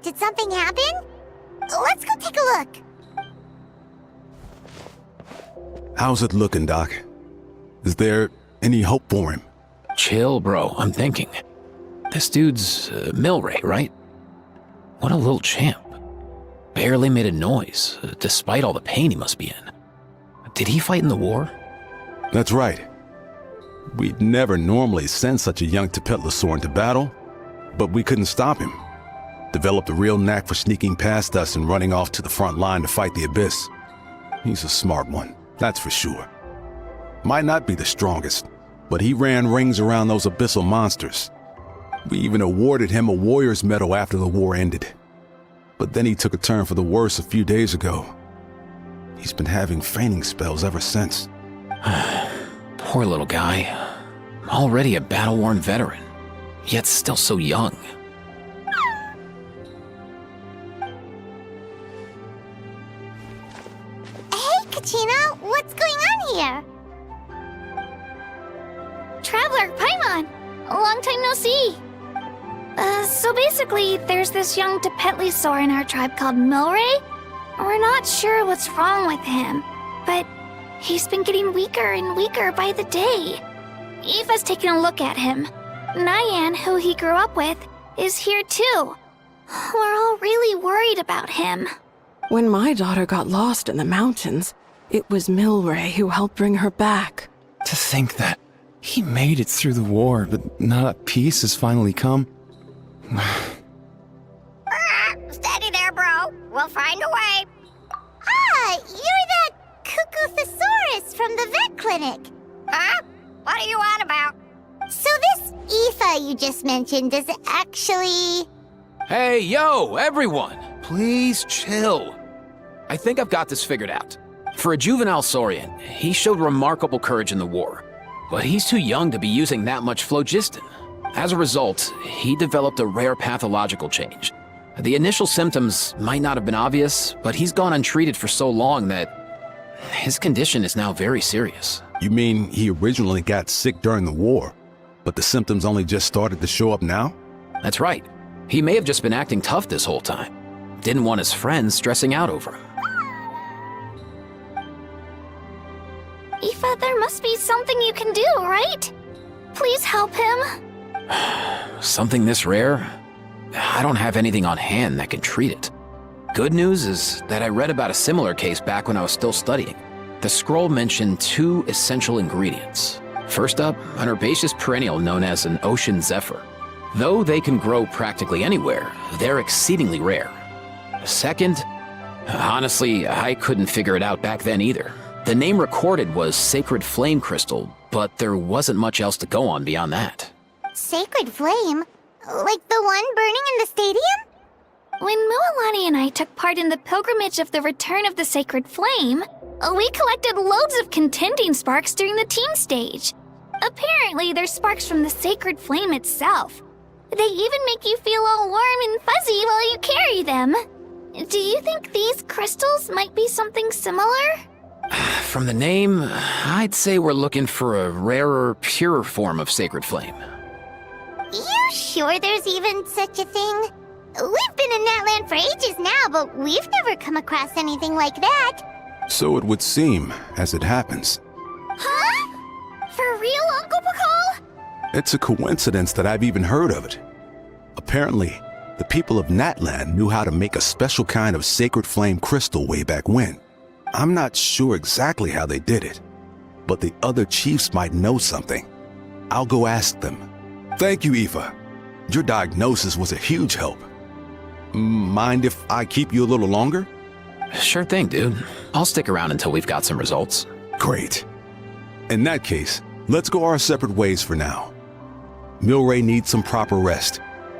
Did something happen? Let's go take a look. How's it looking, Doc? Is there any hope for him? Chill, bro. I'm thinking. This dude's Milray, right? What a little champ. Barely made a noise, despite all the pain he must be in. Did he fight in the war? That's right. We'd never normally send such a young Tepetlosaur into battle, but we couldn't stop him. Developed a real knack for sneaking past us and running off to the front line to fight the Abyss. He's a smart one, that's for sure. Might not be the strongest, but he ran rings around those abyssal monsters. We even awarded him a Warrior's Medal after the war ended. But then he took a turn for the worse a few days ago. He's been having fainting spells ever since. Poor little guy. Already a battle-worn veteran, yet still so young. Hey, Kachina, what's going on here? Traveler, Paimon! Long time no see! So basically, there's this young Tepetlosaur in our tribe called Milray. We're not sure what's wrong with him, but he's been getting weaker and weaker by the day. Aoife's taking a look at him. Nyan, who he grew up with, is here too. We're all really worried about him. When my daughter got lost in the mountains, it was Milray who helped bring her back. To think that he made it through the war, but now that peace has finally come. Steady there, bro. We'll find a way. Ah, you're that Cuckoo Thesaurus from the vet clinic. Huh? What are you on about? So this Aoife you just mentioned is actually... Hey, yo, everyone! Please chill. I think I've got this figured out. For a juvenile Saurian, he showed remarkable courage in the war, but he's too young to be using that much phlogiston. As a result, he developed a rare pathological change. The initial symptoms might not have been obvious, but he's gone untreated for so long that his condition is now very serious. You mean he originally got sick during the war, but the symptoms only just started to show up now? That's right. He may have just been acting tough this whole time. Didn't want his friends stressing out over him. Aoife, there must be something you can do, right? Please help him. Something this rare? I don't have anything on hand that can treat it. Good news is that I read about a similar case back when I was still studying. The scroll mentioned 2 essential ingredients. First up, an herbaceous perennial known as an ocean zephyr. Though they can grow practically anywhere, they're exceedingly rare. Second, honestly, I couldn't figure it out back then either. The name recorded was Sacred Flame Crystal, but there wasn't much else to go on beyond that. Sacred Flame? Like the one burning in the stadium? When Mualani and I took part in the pilgrimage of the Return of the Sacred Flame, we collected loads of contending sparks during the team stage. Apparently, they're sparks from the Sacred Flame itself. They even make you feel all warm and fuzzy while you carry them. Do you think these crystals might be something similar? From the name, I'd say we're looking for a rarer, purer form of Sacred Flame. You sure there's even such a thing? We've been in Natland for ages now, but we've never come across anything like that. So it would seem, as it happens. Huh? For real, Uncle Pakal? It's a coincidence that I've even heard of it. Apparently, the people of Natland knew how to make a special kind of sacred flame crystal way back when. I'm not sure exactly how they did it, but the other chiefs might know something. I'll go ask them. Thank you, Aoife. Your diagnosis was a huge help. Mind if I keep you a little longer? Sure thing, dude. I'll stick around until we've got some results. Great. In that case, let's go our separate ways for now. Milray needs some proper rest,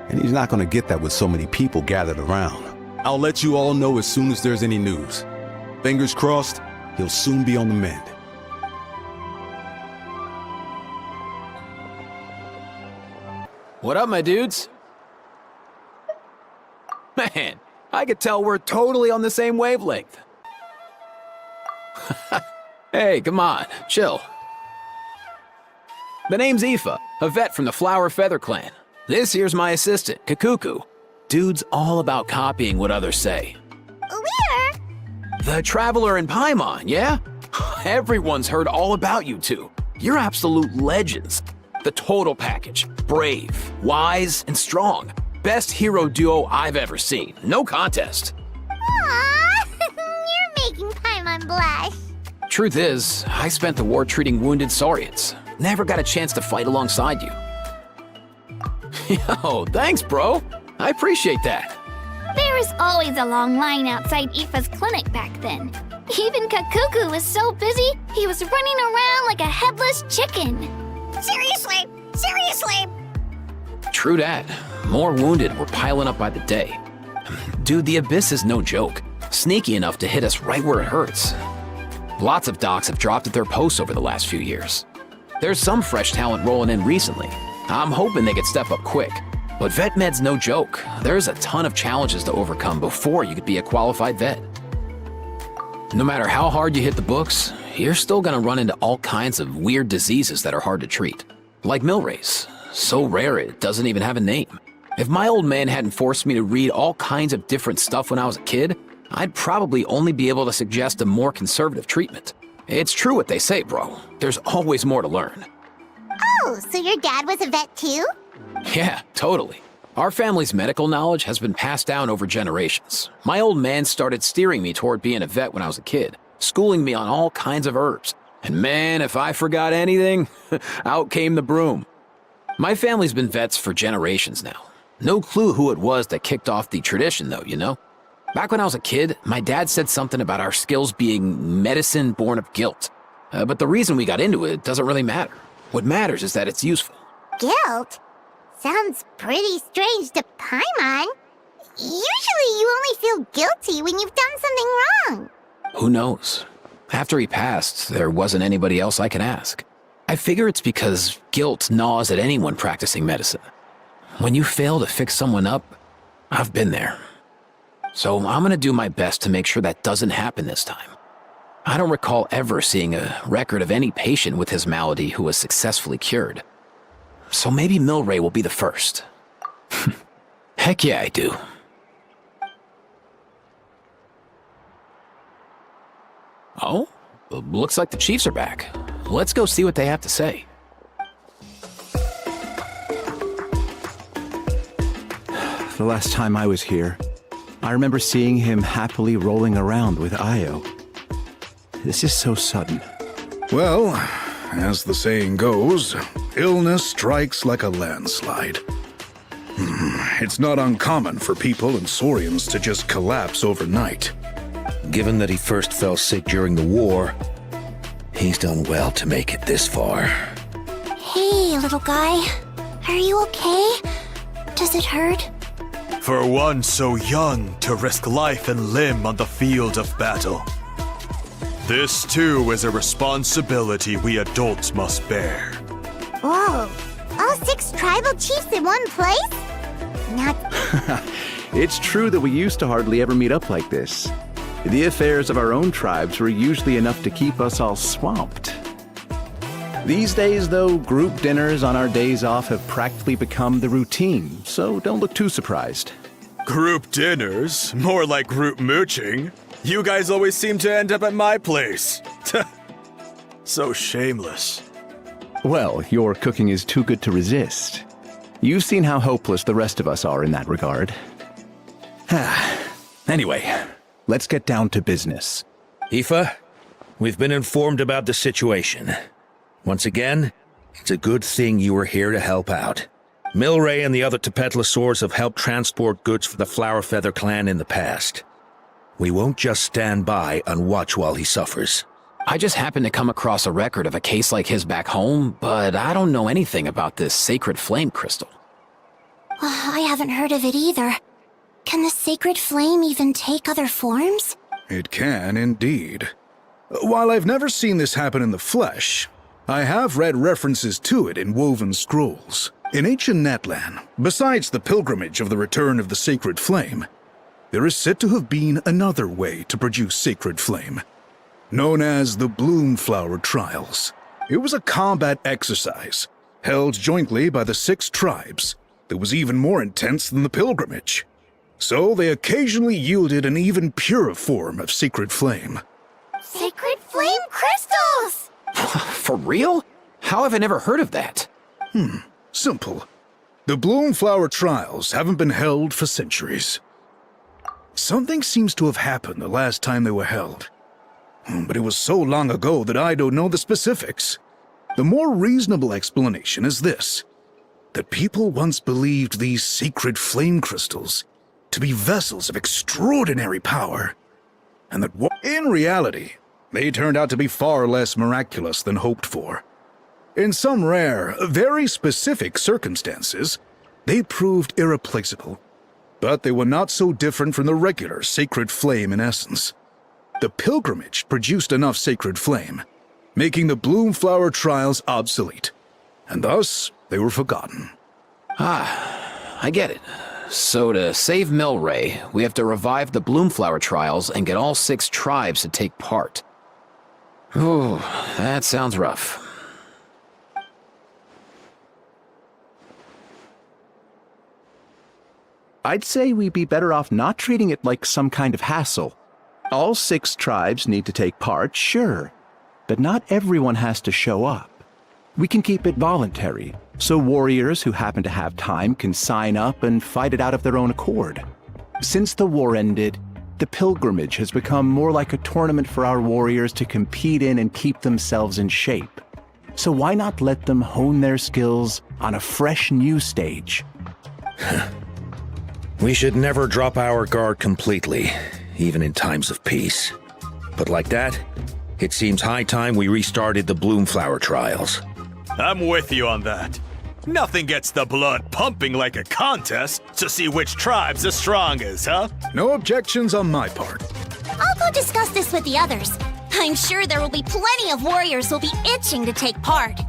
and he's not going to get that with so many people gathered around. I'll let you all know as soon as there's any news. Fingers crossed, he'll soon be on the mend. What up, my dudes? Man, I could tell we're totally on the same wavelength. Hey, come on, chill. The name's Aoife, a vet from the Flower Feather Clan. This here's my assistant, Kakuku. Dude's all about copying what others say. We're... The Traveler in Paimon, yeah? Everyone's heard all about you two. You're absolute legends. The total package. Brave, wise, and strong. Best hero duo I've ever seen. No contest. Aww, you're making Paimon blush. Truth is, I spent the war treating wounded Saurians. Never got a chance to fight alongside you. Yo, thanks, bro. I appreciate that. There was always a long line outside Aoife's clinic back then. Even Kakuku was so busy, he was running around like a headless chicken. Seriously, seriously. True that. More wounded were piling up by the day. Dude, the Abyss is no joke. Sneaky enough to hit us right where it hurts. Lots of docs have dropped at their posts over the last few years. There's some fresh talent rolling in recently. I'm hoping they could step up quick. But vet med's no joke. There's a ton of challenges to overcome before you could be a qualified vet. No matter how hard you hit the books, you're still gonna run into all kinds of weird diseases that are hard to treat. Like Milray's. So rare it doesn't even have a name. If my old man hadn't forced me to read all kinds of different stuff when I was a kid, I'd probably only be able to suggest a more conservative treatment. It's true what they say, bro. There's always more to learn. Oh, so your dad was a vet too? Yeah, totally. Our family's medical knowledge has been passed down over generations. My old man started steering me toward being a vet when I was a kid, schooling me on all kinds of herbs. And man, if I forgot anything, out came the broom. My family's been vets for generations now. No clue who it was that kicked off the tradition though, you know? Back when I was a kid, my dad said something about our skills being medicine born of guilt. But the reason we got into it doesn't really matter. What matters is that it's useful. Guilt? Sounds pretty strange to Paimon. Usually you only feel guilty when you've done something wrong. Who knows? After he passed, there wasn't anybody else I could ask. I figure it's because guilt gnaws at anyone practicing medicine. When you fail to fix someone up, I've been there. So I'm gonna do my best to make sure that doesn't happen this time. I don't recall ever seeing a record of any patient with his malady who was successfully cured. So maybe Milray will be the first. Heck yeah, I do. Oh, looks like the Chiefs are back. Let's go see what they have to say. The last time I was here, I remember seeing him happily rolling around with Io. This is so sudden. Well, as the saying goes, illness strikes like a landslide. It's not uncommon for people and Saurians to just collapse overnight. Given that he first fell sick during the war, he's done well to make it this far. Hey, little guy. Are you okay? Does it hurt? For one so young to risk life and limb on the field of battle. This too is a responsibility we adults must bear. Whoa, all 6 tribal chiefs in one place? Not... It's true that we used to hardly ever meet up like this. The affairs of our own tribes were usually enough to keep us all swamped. These days, though, group dinners on our days off have practically become the routine, so don't look too surprised. Group dinners? More like group mooching. You guys always seem to end up at my place. So shameless. Well, your cooking is too good to resist. You've seen how hopeless the rest of us are in that regard. Anyway, let's get down to business. Aoife, we've been informed about the situation. Once again, it's a good thing you were here to help out. Milray and the other Tepetlosaurs have helped transport goods for the Flowerfeather clan in the past. We won't just stand by and watch while he suffers. I just happened to come across a record of a case like his back home, but I don't know anything about this sacred flame crystal. I haven't heard of it either. Can the sacred flame even take other forms? It can indeed. While I've never seen this happen in the flesh, I have read references to it in woven scrolls. In ancient Natlan, besides the pilgrimage of the return of the sacred flame, there is said to have been another way to produce sacred flame, known as the Bloom Flower Trials. It was a combat exercise, held jointly by the 6 tribes, that was even more intense than the pilgrimage. So they occasionally yielded an even purer form of sacred flame. Sacred flame crystals! For real? How have I never heard of that? Simple. The bloom flower trials haven't been held for centuries. Something seems to have happened the last time they were held. But it was so long ago that I don't know the specifics. The more reasonable explanation is this: that people once believed these sacred flame crystals to be vessels of extraordinary power, and that in reality, they turned out to be far less miraculous than hoped for. In some rare, very specific circumstances, they proved irreplaceable, but they were not so different from the regular sacred flame in essence. The pilgrimage produced enough sacred flame, making the bloom flower trials obsolete, and thus they were forgotten. I get it. So to save Milray, we have to revive the Bloomflower trials and get all 6 tribes to take part. Ooh, that sounds rough. I'd say we'd be better off not treating it like some kind of hassle. All 6 tribes need to take part, sure, but not everyone has to show up. We can keep it voluntary, so warriors who happen to have time can sign up and fight it out of their own accord. Since the war ended, the pilgrimage has become more like a tournament for our warriors to compete in and keep themselves in shape. So why not let them hone their skills on a fresh new stage? We should never drop our guard completely, even in times of peace. But like that, it seems high time we restarted the Bloomflower trials. I'm with you on that. Nothing gets the blood pumping like a contest to see which tribe's the strongest, huh? No objections on my part. I'll go discuss this with the others. I'm sure there will be plenty of warriors who'll be itching to take part.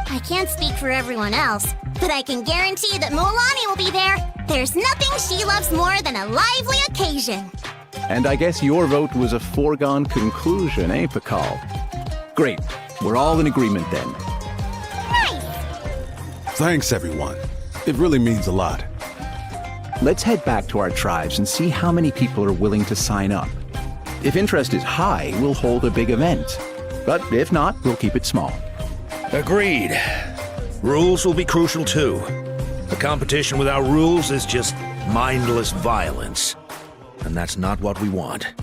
I can't speak for everyone else, but I can guarantee that Mualani will be there. There's nothing she loves more than a lively occasion. And I guess your vote was a foregone conclusion, eh, Pakal? Great. We're all in agreement then. Thanks, everyone. It really means a lot. Let's head back to our tribes and see how many people are willing to sign up. If interest is high, we'll hold a big event. But if not, we'll keep it small. Agreed. Rules will be crucial too. A competition without rules is just mindless violence. And that's not what we want.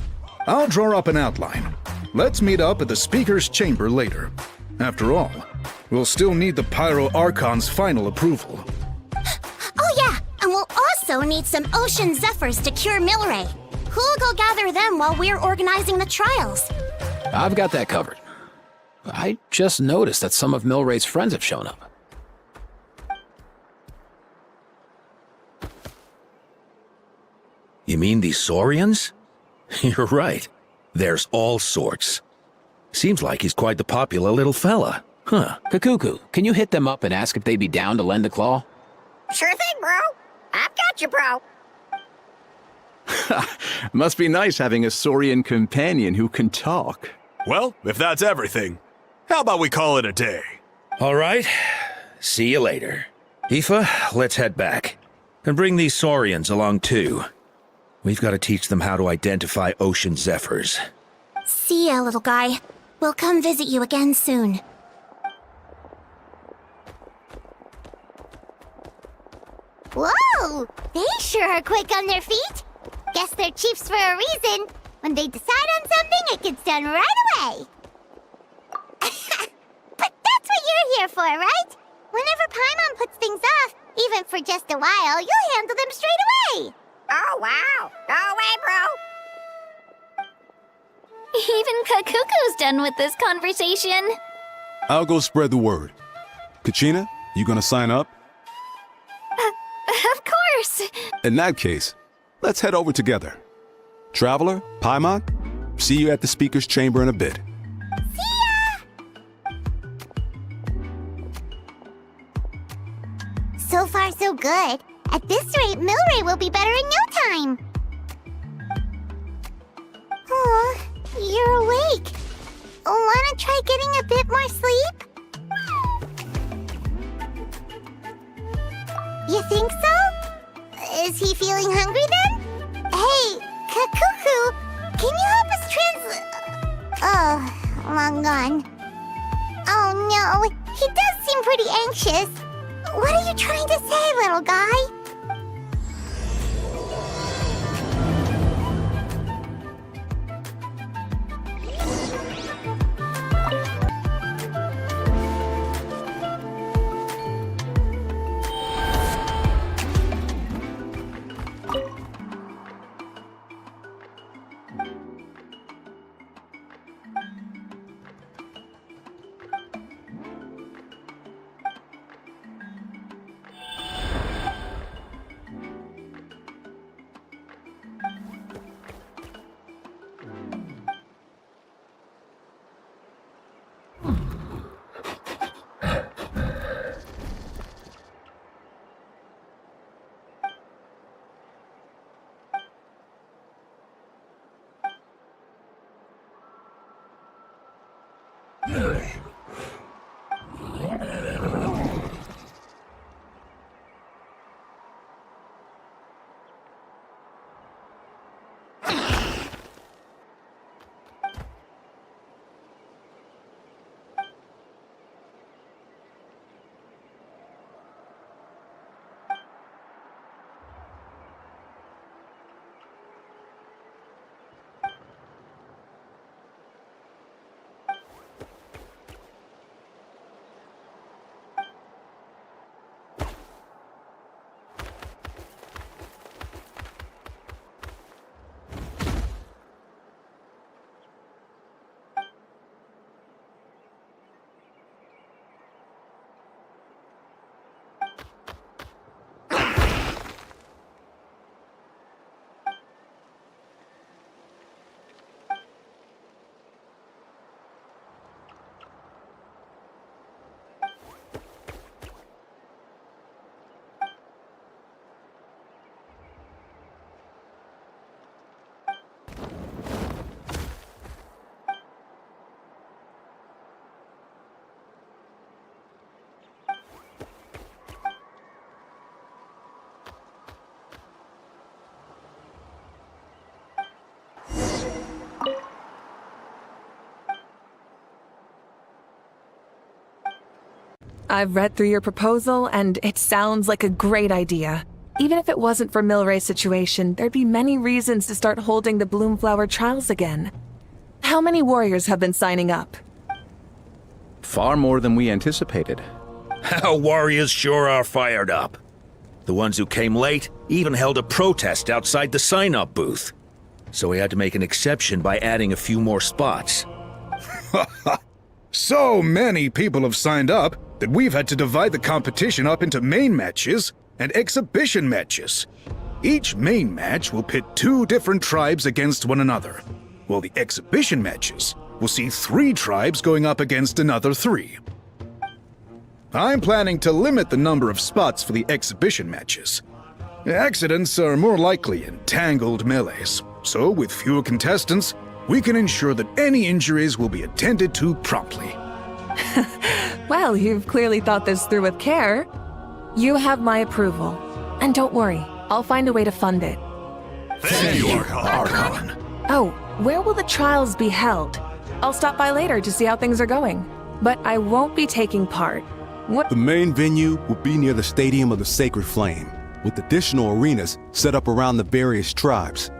I'll draw up an outline. Let's meet up at the Speaker's Chamber later. After all, we'll still need the Pyro Archon's final approval. Oh yeah, and we'll also need some Ocean Zephyrs to cure Milray. Who'll go gather them while we're organizing the trials? I've got that covered. I just noticed that some of Milray's friends have shown up. You mean these Saurians? You're right. There's all sorts. Seems like he's quite the popular little fella. Huh. Kakuku, can you hit them up and ask if they'd be down to lend a claw? Sure thing, bro. I've got you, bro. Must be nice having a Saurian companion who can talk. Well, if that's everything, how about we call it a day? All right. See you later. Aoife, let's head back. And bring these Saurians along too. We've got to teach them how to identify Ocean Zephyrs. See ya, little guy. We'll come visit you again soon. Whoa! They sure are quick on their feet. Guess they're chiefs for a reason. When they decide on something, it gets done right away. But that's what you're here for, right? Whenever Paimon puts things off, even for just a while, you'll handle them straight away. Oh, wow. Go away, bro. Even Kakuku's done with this conversation. I'll go spread the word. Kachina, you gonna sign up? Of course. In that case, let's head over together. Traveler, Paimon, see you at the Speaker's Chamber in a bit. So far, so good. At this rate, Milray will be better in no time. Oh, you're awake. Wanna try getting a bit more sleep? You think so? Is he feeling hungry then? Cuckoo, can you help us Oh, long gone. Oh no, he does seem pretty anxious. What are you trying to say, little guy? I've read through your proposal, and it sounds like a great idea. Even if it wasn't for Milray's situation, there'd be many reasons to start holding the Bloomflower trials again. How many warriors have been signing up? Far more than we anticipated. Our warriors sure are fired up. The ones who came late even held a protest outside the sign-up booth. So we had to make an exception by adding a few more spots. So many people have signed up that we've had to divide the competition up into main matches and exhibition matches. Each main match will pit 2 different tribes against one another, while the exhibition matches will see 3 tribes going up against another 3. I'm planning to limit the number of spots for the exhibition matches. Accidents are more likely in tangled melees, so with fewer contestants, we can ensure that any injuries will be attended to promptly. Well, you've clearly thought this through with care. You have my approval. And don't worry, I'll find a way to fund it. Thank you, Archon. Oh, where will the trials be held? I'll stop by later to see how things are going. But I won't be taking part. The main venue will be near the Stadium of the Sacred Flame, with additional arenas set up around the various tribes.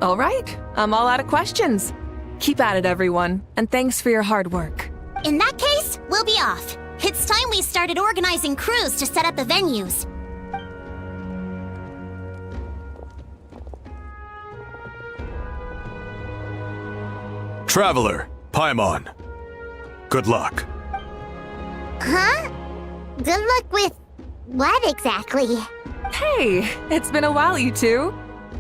All right, I'm all out of questions. Keep at it, everyone, and thanks for your hard work. In that case, we'll be off. It's time we started organizing crews to set up the venues. Traveler, Paimon. Good luck. Huh? Good luck with what exactly? Hey, it's been a while, you two.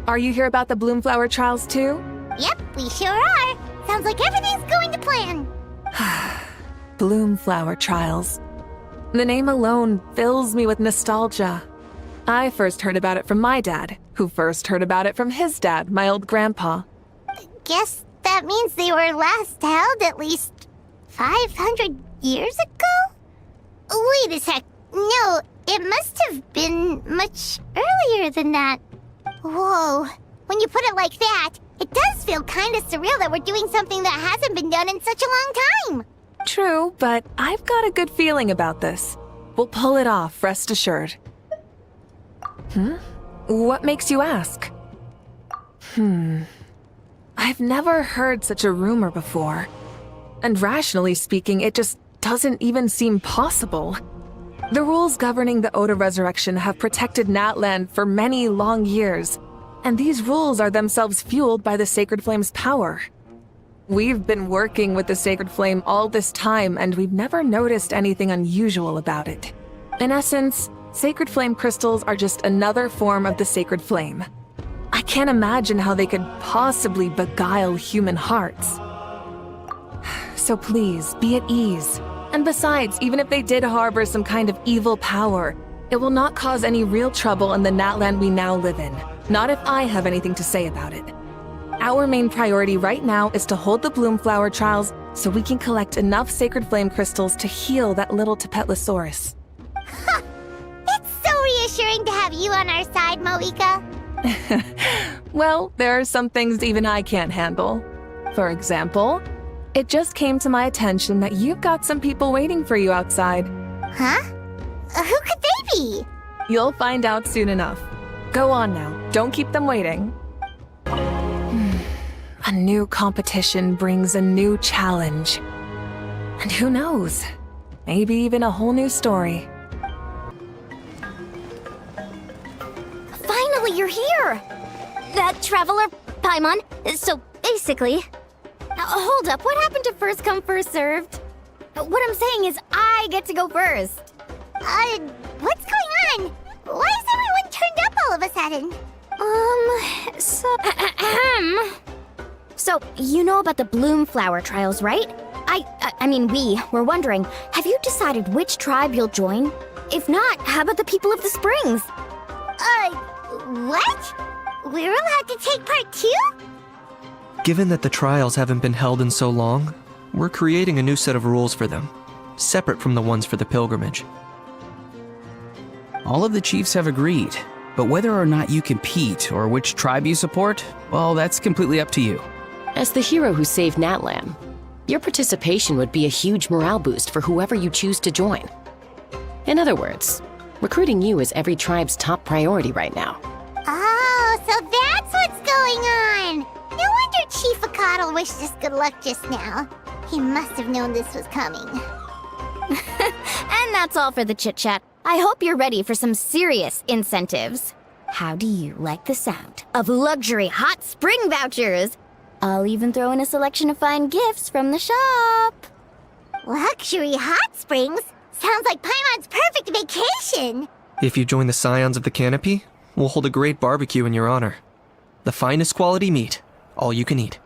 Are you here about the Bloomflower trials too? Yep, we sure are. Sounds like everything's going to plan. Bloomflower trials. The name alone fills me with nostalgia. I first heard about it from my dad, who first heard about it from his dad, my old grandpa. Guess that means they were last held at least 500 years ago? Wait a sec. No, it must have been much earlier than that. Whoa, when you put it like that, it does feel kind of surreal that we're doing something that hasn't been done in such a long time. True, but I've got a good feeling about this. We'll pull it off, rest assured. What makes you ask? I've never heard such a rumor before. And rationally speaking, it just doesn't even seem possible. The rules governing the Oda resurrection have protected Natlan for many long years, and these rules are themselves fueled by the Sacred Flame's power. We've been working with the Sacred Flame all this time, and we've never noticed anything unusual about it. In essence, Sacred Flame crystals are just another form of the Sacred Flame. I can't imagine how they could possibly beguile human hearts. So please, be at ease. And besides, even if they did harbor some kind of evil power, it will not cause any real trouble in the Natlan we now live in. Not if I have anything to say about it. Our main priority right now is to hold the Bloomflower trials so we can collect enough Sacred Flame crystals to heal that little Tapetlosaurus. It's so reassuring to have you on our side, Moika. Well, there are some things even I can't handle. For example, it just came to my attention that you've got some people waiting for you outside. Huh? Who could they be? You'll find out soon enough. Go on now, don't keep them waiting. A new competition brings a new challenge. And who knows? Maybe even a whole new story. Finally, you're here! That traveler, Paimon. So, basically... hold up, what happened to first come, first served? What I'm saying is I get to go first. What's going on? Why is everyone turned up all of a sudden? So, you know about the Bloomflower trials, right? I mean, we were wondering, have you decided which tribe you'll join? If not, how about the people of the Springs? What? We're allowed to take part too? Given that the trials haven't been held in so long, we're creating a new set of rules for them, separate from the ones for the pilgrimage. All of the chiefs have agreed, but whether or not you compete or which tribe you support, well, that's completely up to you. As the hero who saved Natlan, your participation would be a huge morale boost for whoever you choose to join. In other words, recruiting you is every tribe's top priority right now. Oh, so that's what's going on! No wonder Chief Akatl wished us good luck just now. He must have known this was coming. And that's all for the chit-chat. I hope you're ready for some serious incentives. How do you like the sound of luxury hot spring vouchers? I'll even throw in a selection of fine gifts from the shop. Luxury hot springs? Sounds like Paimon's perfect vacation! If you join the Scions of the Canopy, we'll hold a great barbecue in your honor. The finest quality meat, all you can eat.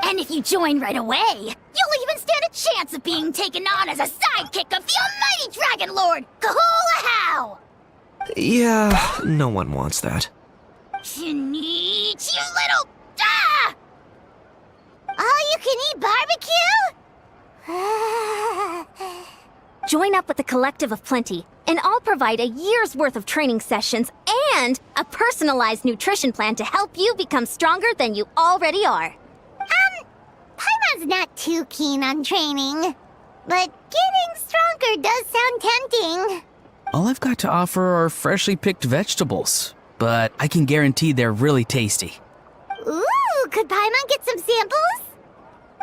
And if you join right away, you'll even stand a chance of being taken on as a sidekick of the almighty Dragon Lord, Kahula-How! Yeah, no one wants that. Shinichi, you little... Ah! All-you-can-eat barbecue? Join up with the Collective of Plenty, and I'll provide a year's worth of training sessions and a personalized nutrition plan to help you become stronger than you already are. Paimon's not too keen on training, but getting stronger does sound tempting. All I've got to offer are freshly picked vegetables, but I can guarantee they're really tasty. Ooh, could Paimon get some samples?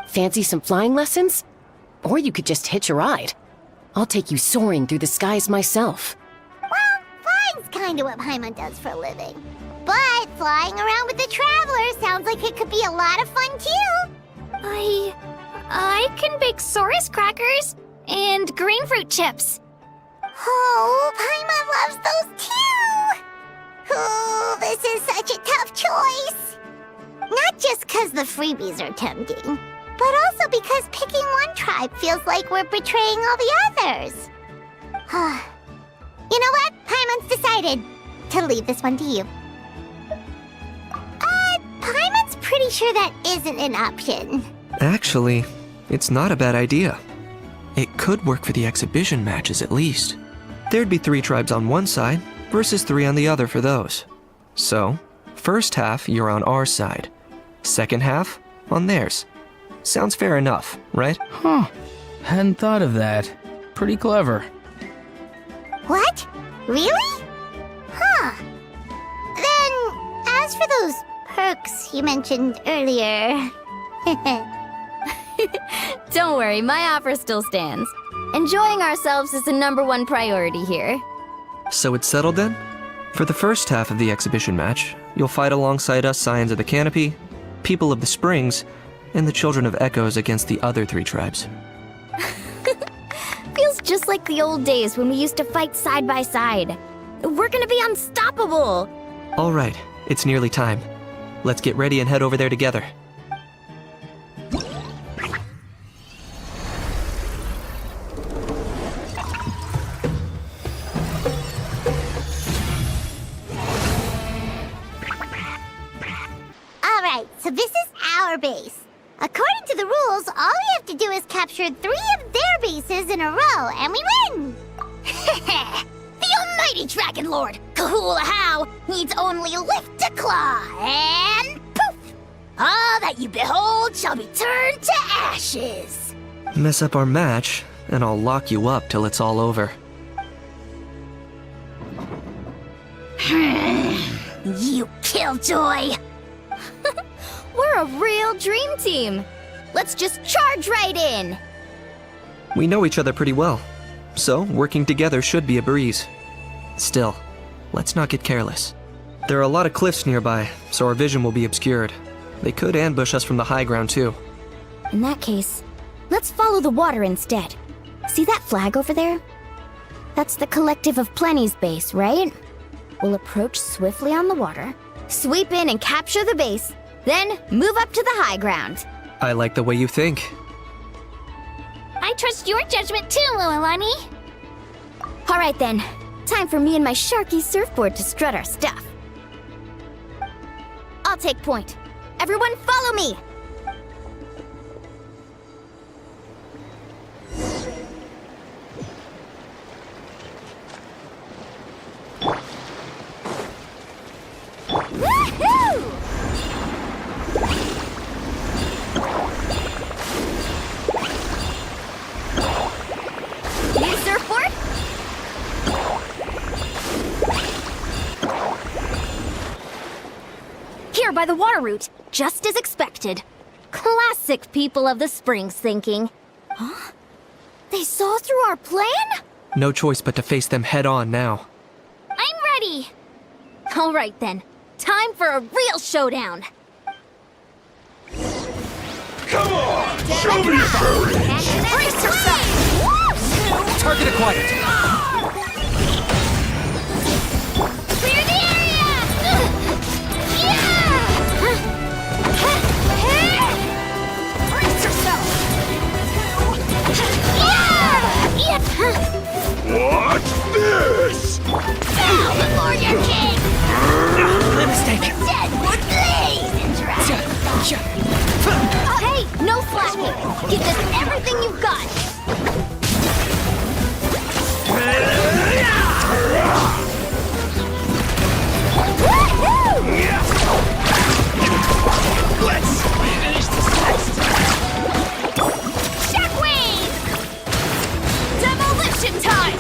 Fancy some flying lessons? Or you could just hitch a ride. I'll take you soaring through the skies myself. Well, flying's kinda what Paimon does for a living. But flying around with the Traveler sounds like it could be a lot of fun too. I can bake Saurus crackers and green fruit chips. Oh, Paimon loves those too! Oh, this is such a tough choice. Not just because the freebies are tempting, but also because picking one tribe feels like we're betraying all the others. You know what? Paimon's decided to leave this one to you. Paimon's pretty sure that isn't an option. Actually, it's not a bad idea. It could work for the exhibition matches at least. There'd be 3 tribes on one side versus 3 on the other for those. So, first half, you're on our side. Second half, on theirs. Sounds fair enough, right? Huh. Hadn't thought of that. Pretty clever. What? Really? Huh. Then, as for those perks you mentioned earlier... Don't worry, my offer still stands. Enjoying ourselves is the #1 priority here. So it's settled then? For the first half of the exhibition match, you'll fight alongside us Scions of the Canopy, People of the Springs, and the Children of Echoes against the other 3 tribes. Feels just like the old days when we used to fight side by side. We're gonna be unstoppable! All right, it's nearly time. Let's get ready and head over there together. Alright, so this is our base. According to the rules, all we have to do is capture 3 of their bases in a row, and we win! The almighty Dragon Lord, Kahula How, needs only lift a claw, and poof! All that you behold shall be turned to ashes! Mess up our match, and I'll lock you up till it's all over. You killjoy! We're a real dream team! Let's just charge right in! We know each other pretty well, so working together should be a breeze. Still, let's not get careless. There are a lot of cliffs nearby, so our vision will be obscured. They could ambush us from the high ground too. In that case, let's follow the water instead. See that flag over there? That's the Collective of Plenty's base, right? We'll approach swiftly on the water, sweep in and capture the base, then move up to the high ground. I like the way you think. I trust your judgment too, Lilani. All right then, time for me and my Sharky surfboard to strut our stuff. I'll take point. Everyone follow me! Woohoo! New surfboard? Here by the water route, just as expected. Classic People of the Springs thinking. Huh? They saw through our plan? No choice but to face them head on now. I'm ready. All right then, time for a real showdown. Come on! Show me your courage! Brace yourself! Target acquired. Clear the area! Brace yourself! Watch this! Bow before your king! My mistake. Dead would blaze and drag! Hey, no slacking! Give this everything you've got! Let's finish this test! Shockwave! Demolition time!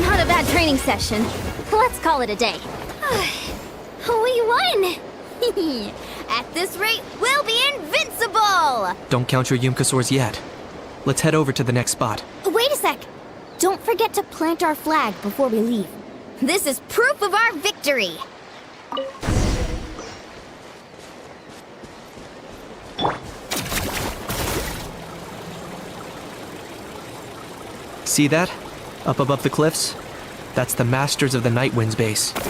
Not a bad training session. Let's call it a day. We won! At this rate, we'll be invincible! Don't count your Yumkasaurs yet. Let's head over to the next spot. Wait a sec! Don't forget to plant our flag before we leave. This is proof of our victory! See that? Up above the cliffs? That's the Masters of the Night Wind's base. The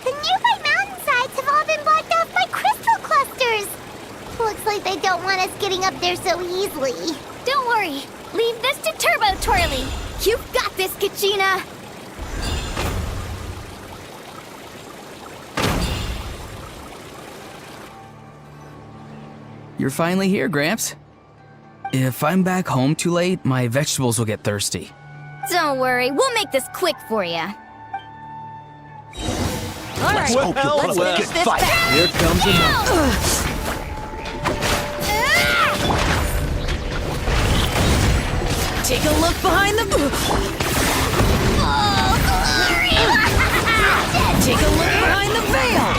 nearby mountainsides have all been blocked off by crystal clusters. Looks like they don't want us getting up there so easily. Don't worry. Leave this to Turbo Twirly. You've got this, Kachina! You're finally here, Gramps. If I'm back home too late, my vegetables will get thirsty. Don't worry, we'll make this quick for you. Alright, let's finish this battle. Here comes another. Take a look behind the... Take a look behind the veil!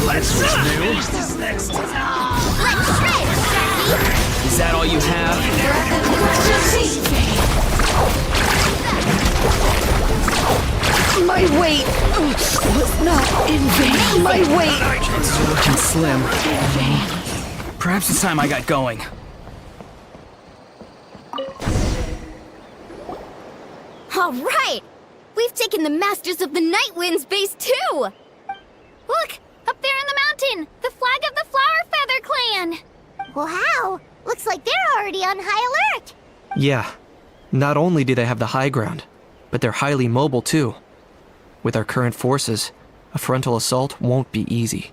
Let's Who's next? Let's shred, Is that all you have? My weight was not in vain. My weight. It's looking slim. Perhaps it's time I got going. All right! We've taken the Masters of the Night Wind's base too! Look! Up there in the mountain! The flag of the Flower Feather Clan! Wow! Looks like they're already on high alert! Yeah. Not only do they have the high ground, but they're highly mobile too. With our current forces, a frontal assault won't be easy.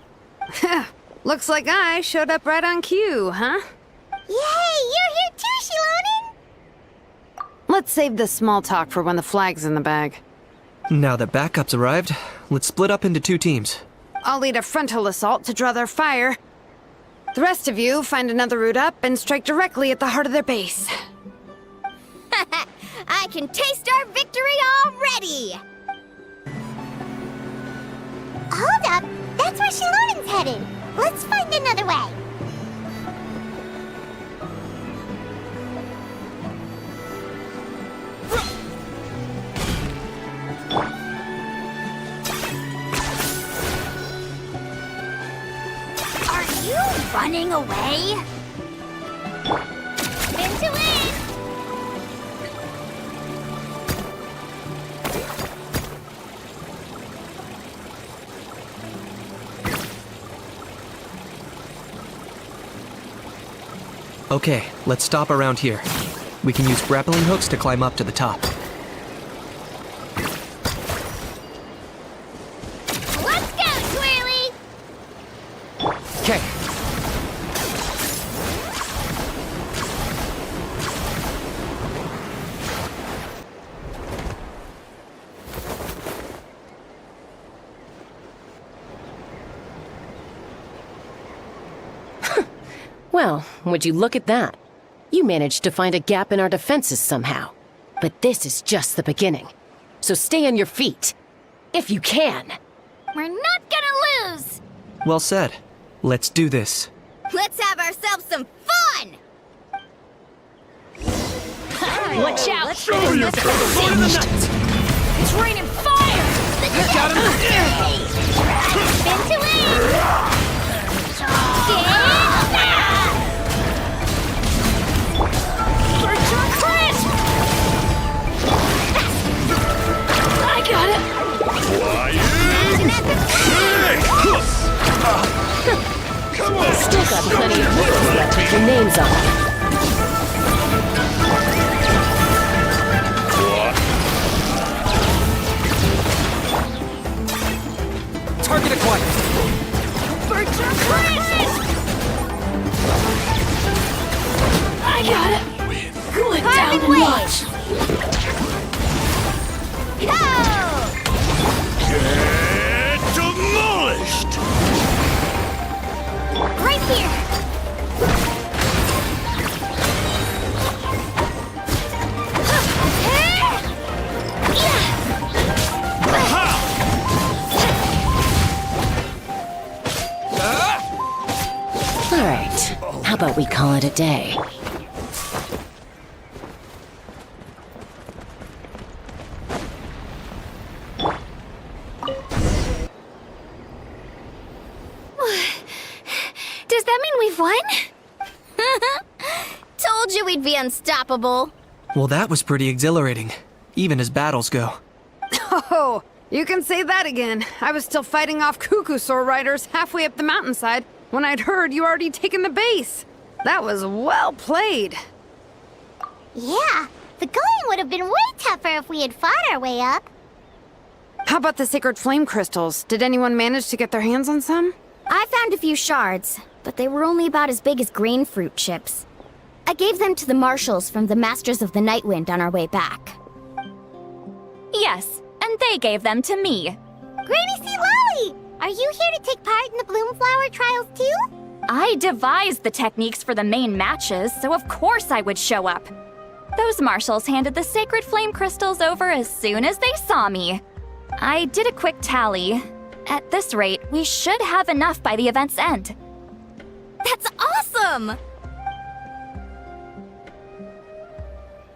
Looks like I showed up right on cue, huh? Yay! You're here too, Shilonen! Let's save this small talk for when the flag's in the bag. Now that backup's arrived, let's split up into 2 teams. I'll lead a frontal assault to draw their fire. The rest of you find another route up and strike directly at the heart of their base. I can taste our victory already! Hold up! That's where Shilonen's headed! Let's find another way! Are you running away? Into it! Okay, let's stop around here. We can use grappling hooks to climb up to the top. Let's go, Twirly! Okay. Well, would you look at that? You managed to find a gap in our defenses somehow. But this is just the beginning. So stay on your feet. If you can. We're not gonna lose! Well said. Let's do this. Let's have ourselves some fun! Watch out! Let's show you It's raining fire! Got him! Into it! I got it! Still got plenty of wheels left with your names on. Target acquired. I got it! Cool it down and watch! Get demolished! Right here! All right, how about we call it a day? Does that mean we've won? Told you we'd be unstoppable. Well, that was pretty exhilarating, even as battles go. Oh, you can say that again. I was still fighting off Cuckoosaur riders halfway up the mountainside when I'd heard you already taken the base. That was well played. Yeah, the going would have been way tougher if we had fought our way up. How about the sacred flame crystals? Did anyone manage to get their hands on some? I found a few shards, but they were only about as big as grain fruit chips. I gave them to the marshals from the Masters of the Night Wind on our way back. Yes, and they gave them to me. Granny C. Lolly! Are you here to take part in the Bloomflower trials too? I devised the techniques for the main matches, so of course I would show up. Those marshals handed the sacred flame crystals over as soon as they saw me. I did a quick tally. At this rate, we should have enough by the event's end. That's awesome!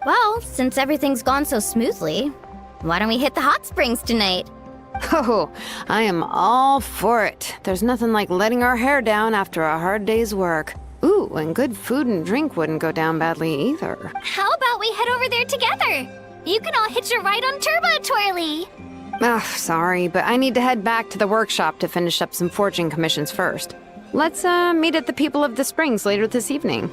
Well, since everything's gone so smoothly, why don't we hit the hot springs tonight? Oh, I am all for it. There's nothing like letting our hair down after a hard day's work. Ooh, and good food and drink wouldn't go down badly either. How about we head over there together? You can all hitch a ride on Turbo Twirly. Ugh, sorry, but I need to head back to the workshop to finish up some forging commissions first. Let's, meet at the People of the Springs later this evening.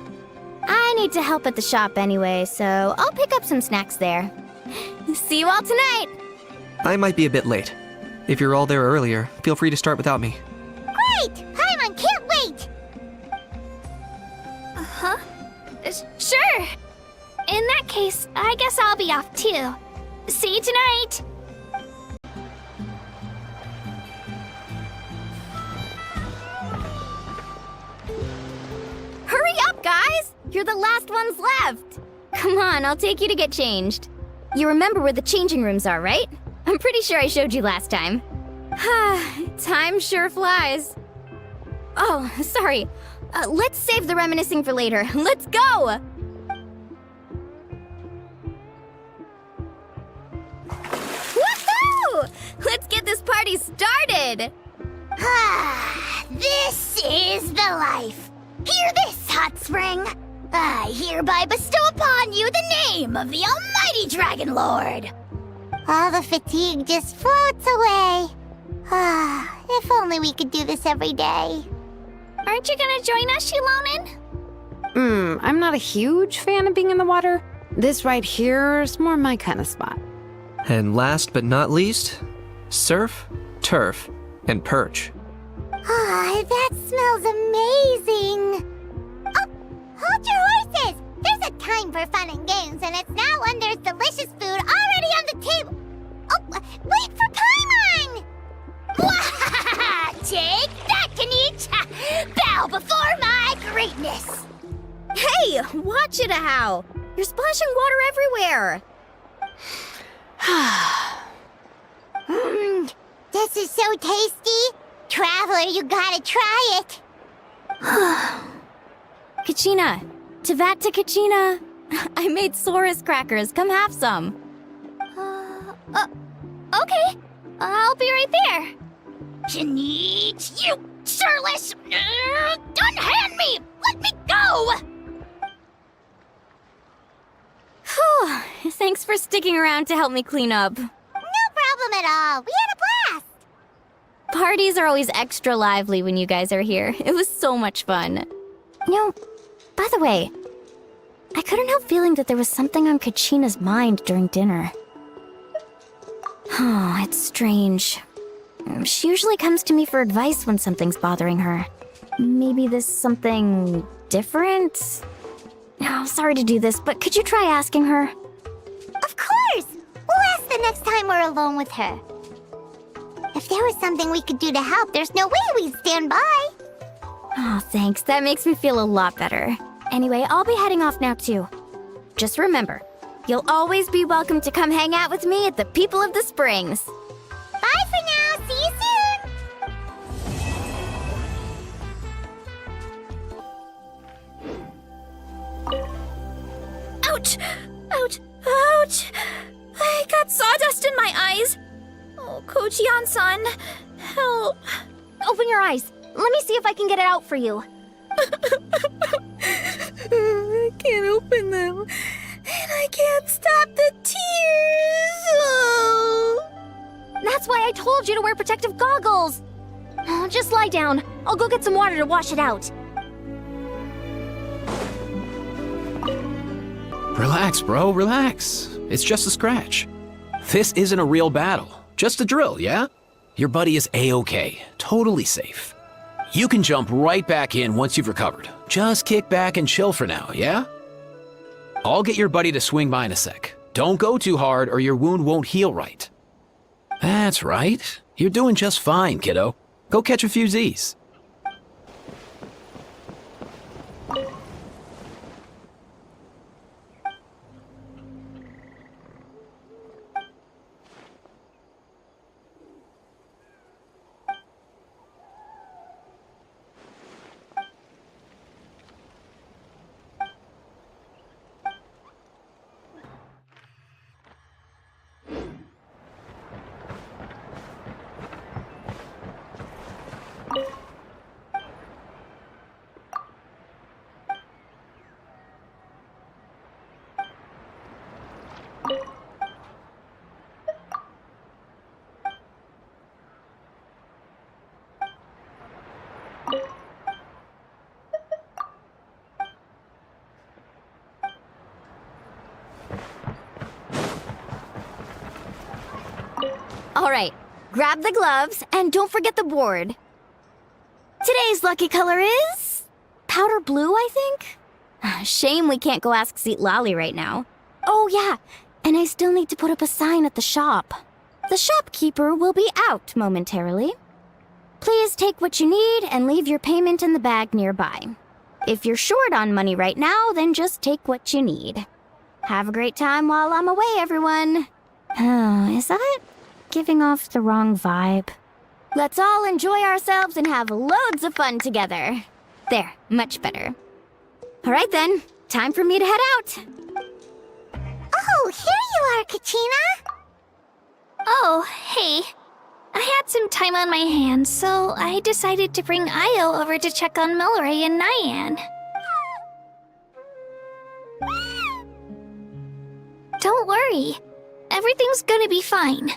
I need to help at the shop anyway, so I'll pick up some snacks there. See you all tonight! I might be a bit late. If you're all there earlier, feel free to start without me. Great! Paimon can't wait! Huh? Sure. In that case, I guess I'll be off too. See you tonight! Hurry up, guys! You're the last ones left! Come on, I'll take you to get changed. You remember where the changing rooms are, right? I'm pretty sure I showed you last time. Time sure flies. Oh, sorry. Let's save the reminiscing for later. Let's go! Woohoo! Let's get this party started! This is the life. Hear this, Hot Spring. I hereby bestow upon you the name of the Almighty Dragon Lord. All the fatigue just floats away. If only we could do this every day. Aren't you gonna join us, Shilonen? I'm not a huge fan of being in the water. This right here is more my kind of spot. And last but not least, surf, turf, and perch. That smells amazing. Oh, hold your horses. There's a time for fun and games, and it's now when there's delicious food already on the table. Oh, wait for Paimon! Take that, Kanich! Bow before my greatness! Hey, watch it, How! You're splashing water everywhere! This is so tasty! Traveler, you gotta try it! Kachina! Tavat to Kachina! I made Saurus crackers, come have some! Okay, I'll be right there! Kanich, you shirtless! Unhand me! Let me go! Whew, thanks for sticking around to help me clean up. No problem at all. We had a blast! Parties are always extra lively when you guys are here. It was so much fun. You know, by the way, I couldn't help feeling that there was something on Kachina's mind during dinner. Oh, it's strange. She usually comes to me for advice when something's bothering her. Maybe this something different? Oh, sorry to do this, but could you try asking her? Of course! We'll ask the next time we're alone with her. If there was something we could do to help, there's no way we'd stand by. Oh, thanks. That makes me feel a lot better. Anyway, I'll be heading off now, too. Just remember, you'll always be welcome to come hang out with me at the People of the Springs. Bye for now. See you soon! Ouch! Ouch! Ouch! I got sawdust in my eyes. Oh, Kochian-san, help. Open your eyes. Let me see if I can get it out for you. I can't open them. And I can't stop the tears. Oh. That's why I told you to wear protective goggles. Oh, just lie down. I'll go get some water to wash it out. Relax, bro, relax. It's just a scratch. This isn't a real battle. Just a drill, yeah? Your buddy is A-okay, totally safe. You can jump right back in once you've recovered. Just kick back and chill for now, yeah? I'll get your buddy to swing by in a sec. Don't go too hard or your wound won't heal right. That's right. You're doing just fine, kiddo. Go catch a few Z's. All right, grab the gloves and don't forget the board. Today's lucky color is powder blue, I think. Shame we can't go ask Seat Lolly right now. Oh yeah, and I still need to put up a sign at the shop. The shopkeeper will be out momentarily. Please take what you need and leave your payment in the bag nearby. If you're short on money right now, then just take what you need. Have a great time while I'm away, everyone. Oh, is that giving off the wrong vibe? Let's all enjoy ourselves and have loads of fun together. There, much better. All right then, time for me to head out. Oh, here you are, Kachina. Oh, hey. I had some time on my hands, so I decided to bring Io over to check on Milray and Nyan. Don't worry. Everything's gonna be fine.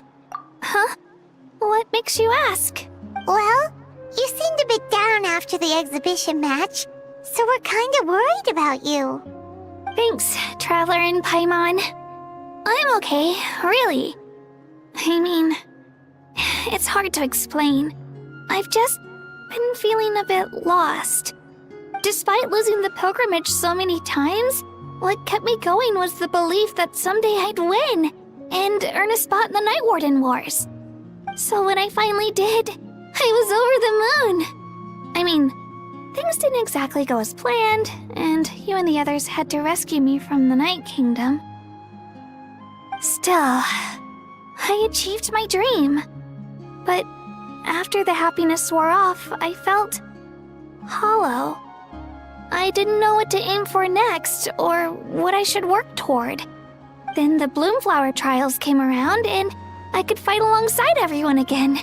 Huh? What makes you ask? Well, you seemed a bit down after the exhibition match, so we're kinda worried about you. Thanks, Traveler and Paimon. I'm okay, really. I mean, it's hard to explain. I've just been feeling a bit lost. Despite losing the pilgrimage so many times, what kept me going was the belief that someday I'd win and earn a spot in the Night Warden Wars. So when I finally did, I was over the moon. I mean, things didn't exactly go as planned, and you and the others had to rescue me from the Night Kingdom. Still, I achieved my dream. But after the happiness wore off, I felt hollow. I didn't know what to aim for next, or what I should work toward. Then the Bloomflower trials came around, and I could fight alongside everyone again.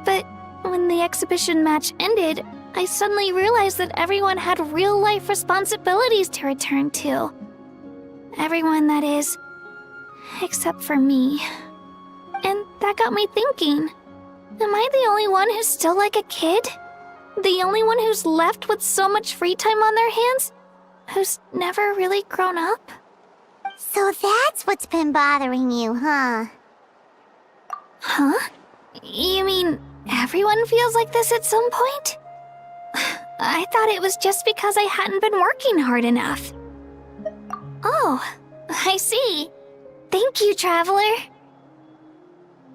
But when the exhibition match ended, I suddenly realized that everyone had real-life responsibilities to return to. Everyone, that is, except for me. And that got me thinking, am I the only one who's still like a kid? The only one who's left with so much free time on their hands? Who's never really grown up? So that's what's been bothering you, huh? Huh? You mean everyone feels like this at some point? I thought it was just because I hadn't been working hard enough. Oh, I see. Thank you, Traveler.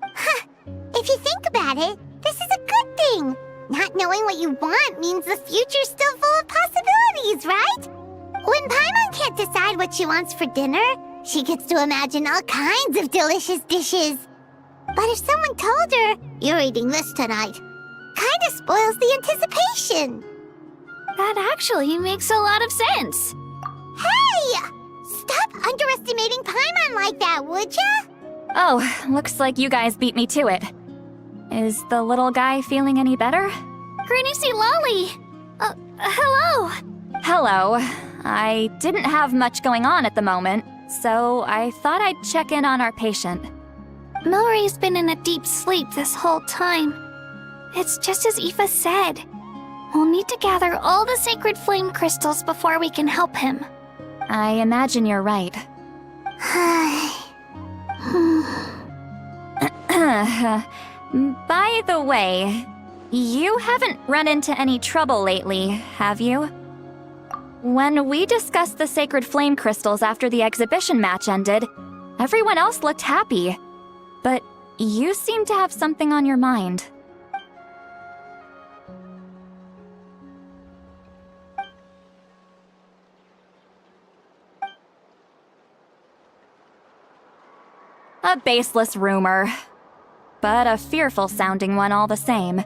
Huh. If you think about it, this is a good thing. Not knowing what you want means the future's still full of possibilities, right? When Paimon can't decide what she wants for dinner, she gets to imagine all kinds of delicious dishes. But if someone told her, you're eating this tonight, kinda spoils the anticipation. That actually makes a lot of sense. Hey! Stop underestimating Paimon like that, would ya? Oh, looks like you guys beat me to it. Is the little guy feeling any better? Granny Seat Lolly! Hello! Hello. I didn't have much going on at the moment, so I thought I'd check in on our patient. Milray's been in a deep sleep this whole time. It's just as Aoife said. We'll need to gather all the sacred flame crystals before we can help him. I imagine you're right. By the way, you haven't run into any trouble lately, have you? When we discussed the sacred flame crystals after the exhibition match ended, Everyone else looked happy, but you seem to have something on your mind. A baseless rumor, but a fearful-sounding one all the same.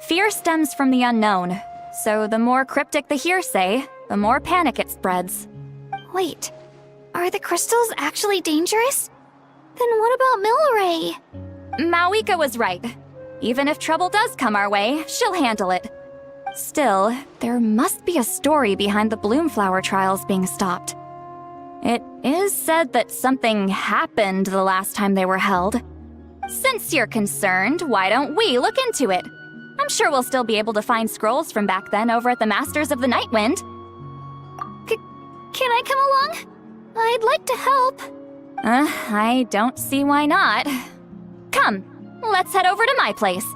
Fear stems from the unknown, so the more cryptic the hearsay, the more panic it spreads. Wait, are the crystals actually dangerous? Then what about Milray? Mawika was right. Even if trouble does come our way, she'll handle it. Still, there must be a story behind the Bloomflower trials being stopped. It is said that something happened the last time they were held. Since you're concerned, why don't we look into it? I'm sure we'll still be able to find scrolls from back then over at the Masters of the Nightwind. Can I come along? I'd like to help. I don't see why not. Come, let's head over to my place.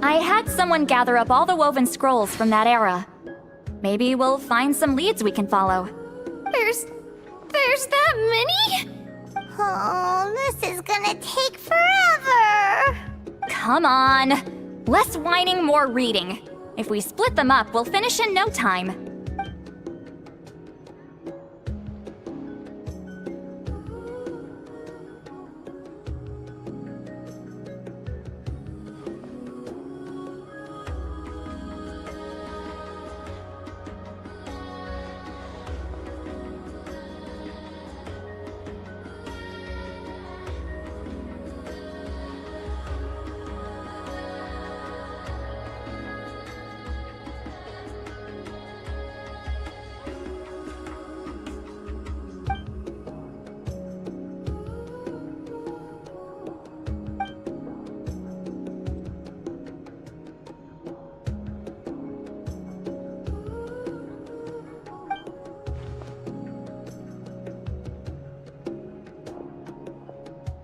I had someone gather up all the woven scrolls from that era. Maybe we'll find some leads we can follow. There's that many? Oh, this is gonna take forever. Come on. Less whining, more reading. If we split them up, we'll finish in no time.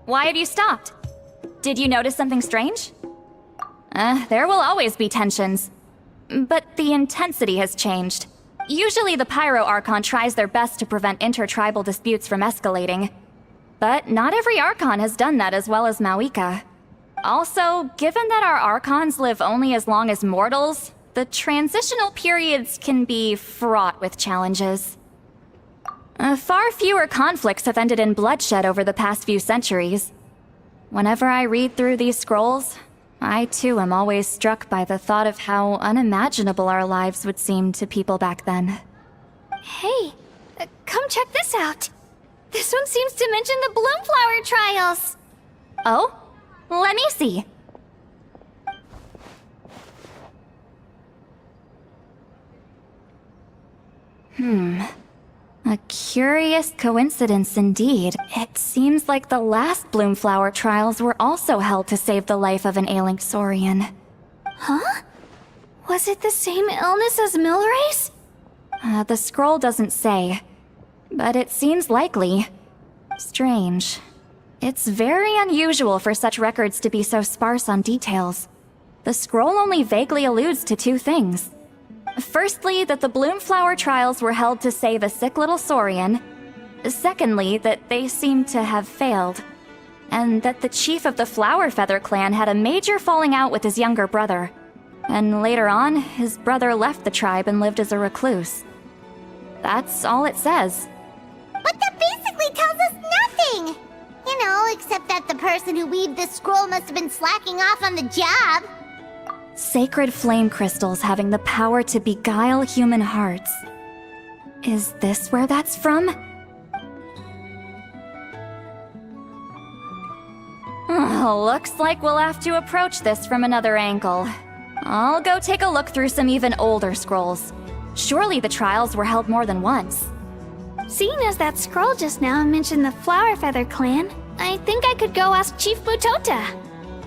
Why have you stopped? Did you notice something strange? There will always be tensions. But the intensity has changed. Usually the Pyro Archon tries their best to prevent intertribal disputes from escalating. But not every Archon has done that as well as Mawika. Also, given that our Archons live only as long as mortals, the transitional periods can be fraught with challenges. Far fewer conflicts have ended in bloodshed over the past few centuries. Whenever I read through these scrolls, I too am always struck by the thought of how unimaginable our lives would seem to people back then. Hey, come check this out. This one seems to mention the Bloomflower trials. Oh? Let me see. A curious coincidence indeed. It seems like the last Bloomflower trials were also held to save the life of an ailing Saurian. Huh? Was it the same illness as Milray's? The scroll doesn't say, but it seems likely. Strange. It's very unusual for such records to be so sparse on details. The scroll only vaguely alludes to two things. Firstly, that the Bloomflower trials were held to save a sick little Saurian. Secondly, that they seem to have failed. And that the chief of the Flower Feather clan had a major falling out with his younger brother. And later on, his brother left the tribe and lived as a recluse. That's all it says. But that basically tells us nothing! You know, except that the person who weaved this scroll must have been slacking off on the job. Sacred flame crystals having the power to beguile human hearts. Is this where that's from? Looks like we'll have to approach this from another angle. I'll go take a look through some even older scrolls. Surely the trials were held more than once. Seeing as that scroll just now mentioned the Flower Feather clan, I think I could go ask Chief Mutota.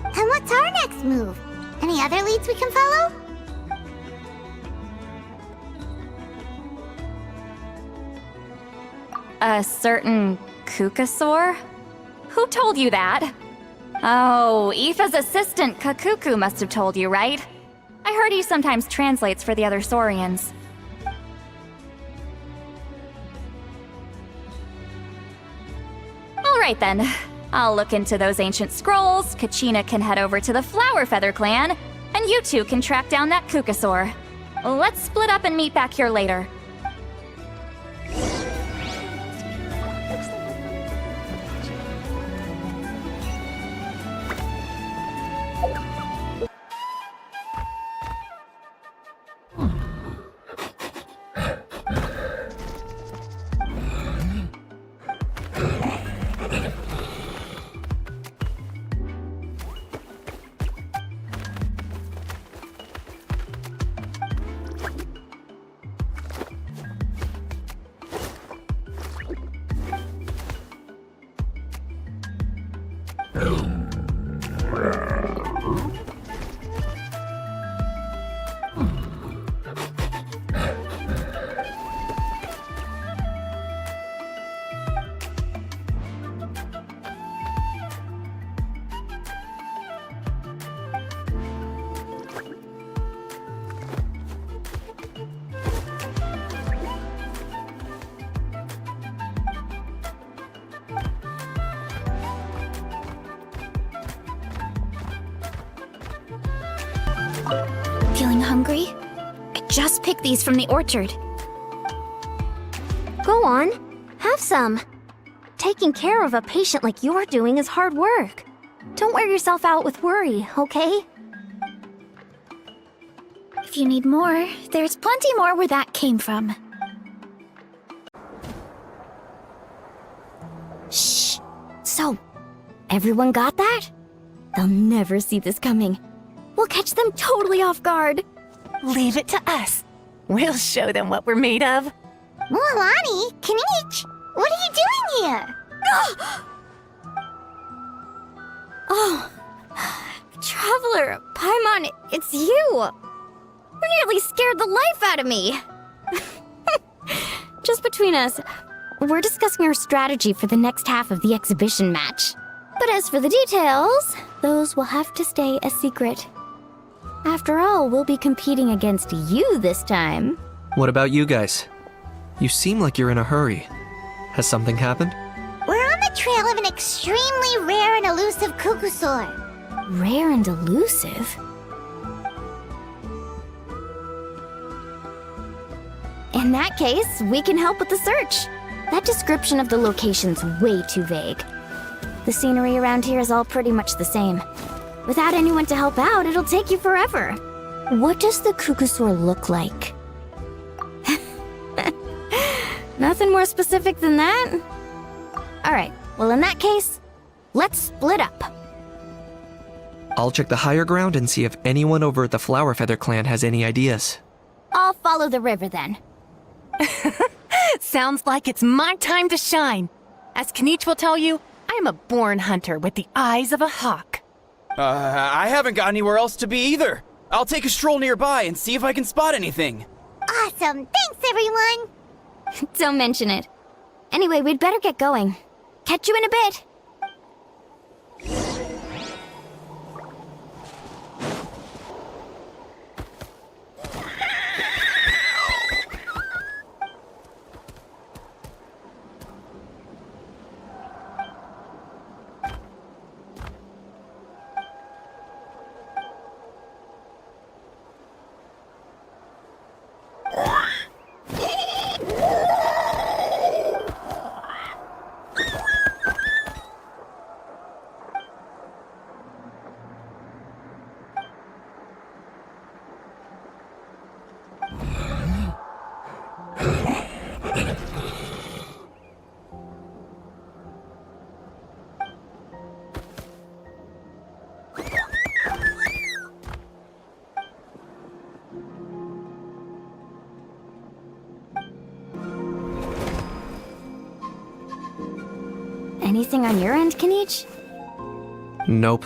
And what's our next move? Any other leads we can follow? A certain Kukasaur? Who told you that? Oh, Aoife's assistant, Kakuku, must have told you, right? I heard he sometimes translates for the other Saurians. Alright then. I'll look into those ancient scrolls, Kachina can head over to the Flower Feather clan, and you two can track down that Kukasaur. Let's split up and meet back here later. Feeling hungry? I just picked these from the orchard. Go on, have some. Taking care of a patient like you're doing is hard work. Don't wear yourself out with worry, okay? If you need more, there's plenty more where that came from. Shh. So, everyone got that? They'll never see this coming. We'll catch them totally off guard. Leave it to us. We'll show them what we're made of. Mualani, Kinich, what are you doing here? Oh, Traveler, Paimon, it's you. You nearly scared the life out of me. Just between us, we're discussing our strategy for the next half of the exhibition match. But as for the details, those will have to stay a secret. After all, we'll be competing against you this time. What about you guys? You seem like you're in a hurry. Has something happened? We're on the trail of an extremely rare and elusive Kukusaur. Rare and elusive? In that case, we can help with the search. That description of the location's way too vague. The scenery around here is all pretty much the same. Without anyone to help out, it'll take you forever. What does the Kukusaur look like? Nothing more specific than that? Alright, well in that case, let's split up. I'll check the higher ground and see if anyone over at the Flower Feather clan has any ideas. I'll follow the river then. Sounds like it's my time to shine. As Kinich will tell you, I am a born hunter with the eyes of a hawk. I haven't got anywhere else to be either. I'll take a stroll nearby and see if I can spot anything. Awesome, thanks everyone! Don't mention it. Anyway, we'd better get going. Catch you in a bit. Anything on your end, Kinich? Nope.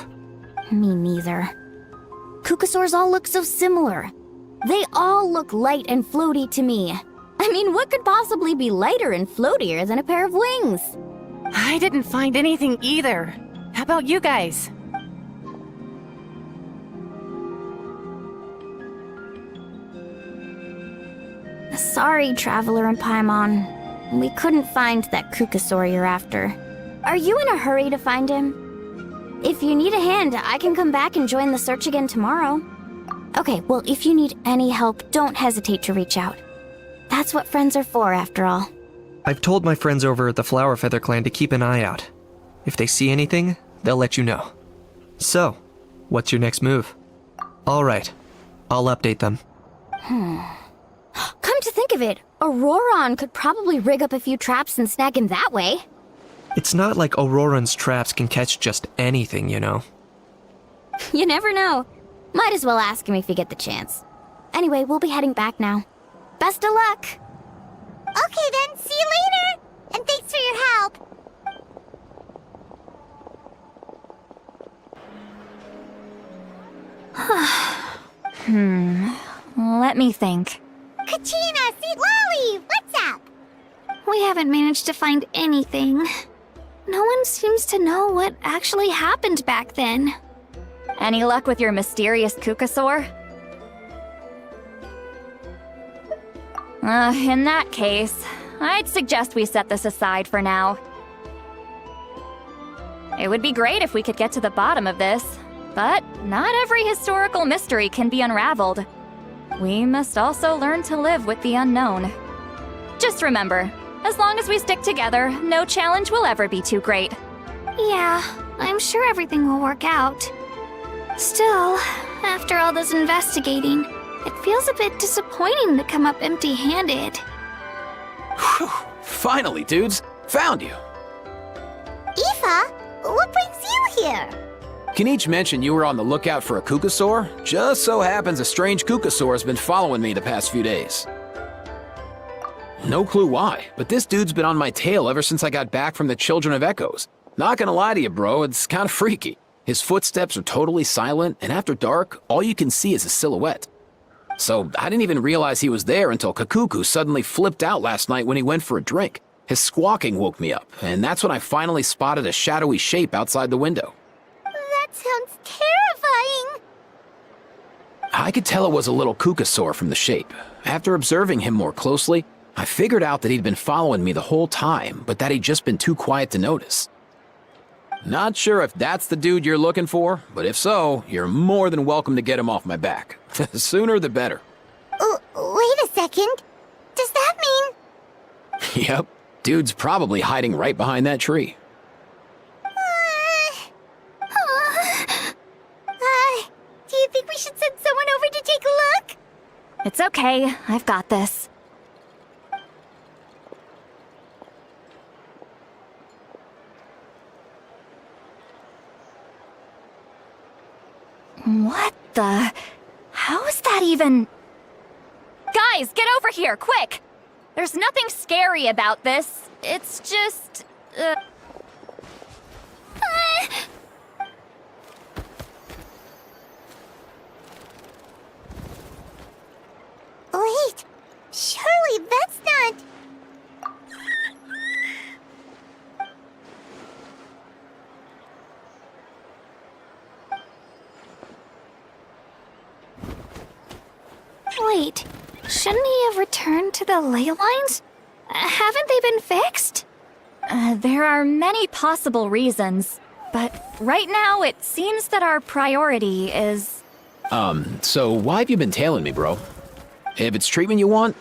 Me neither. Kukasaurs all look so similar. They all look light and floaty to me. I mean, what could possibly be lighter and floatier than a pair of wings? I didn't find anything either. How about you guys? Sorry, Traveler and Paimon. We couldn't find that Kukasaur you're after. Are you in a hurry to find him? If you need a hand, I can come back and join the search again tomorrow. Okay, well, if you need any help, don't hesitate to reach out. That's what friends are for, after all. I've told my friends over at the Flower Feather Clan to keep an eye out. If they see anything, they'll let you know. So, what's your next move? All right, I'll update them. Come to think of it, Auroron could probably rig up a few traps and snag him that way. It's not like Auroran's traps can catch just anything, you know. You never know. Might as well ask him if you get the chance. Anyway, we'll be heading back now. Best of luck! Okay then, see you later! And thanks for your help! Let me think. Kachina, Sweet Lolly, what's up? We haven't managed to find anything. No one seems to know what actually happened back then. Any luck with your mysterious Kukasaur? In that case, I'd suggest we set this aside for now. It would be great if we could get to the bottom of this, but not every historical mystery can be unraveled. We must also learn to live with the unknown. Just remember, as long as we stick together, no challenge will ever be too great. Yeah, I'm sure everything will work out. Still, after all this investigating, it feels a bit disappointing to come up empty-handed. Whew, finally, dudes. Found you. Aoife, what brings you here? Kinich mentioned you were on the lookout for a Kukasaur. Just so happens a strange Kukasaur has been following me the past few days. No clue why, but this dude's been on my tail ever since I got back from the Children of Echoes. Not gonna lie to you, bro, it's kinda freaky. His footsteps are totally silent, and after dark, all you can see is a silhouette. So I didn't even realize he was there until Kakuku suddenly flipped out last night when he went for a drink. His squawking woke me up, and that's when I finally spotted a shadowy shape outside the window. That sounds terrifying. I could tell it was a little Kukasaur from the shape. After observing him more closely, I figured out that he'd been following me the whole time, but that he'd just been too quiet to notice. Not sure if that's the dude you're looking for, but if so, you're more than welcome to get him off my back. The sooner the better. Wait a second. Does that mean... Yep, dude's probably hiding right behind that tree. Do you think we should send someone over to take a look? It's okay, I've got this. What the... How's that even... Guys, get over here, quick! There's nothing scary about this. It's just... Wait, surely that's not... Wait, shouldn't he have returned to the ley lines? Haven't they been fixed? There are many possible reasons, but right now it seems that our priority is... So why have you been tailing me, bro? If it's treatment you want,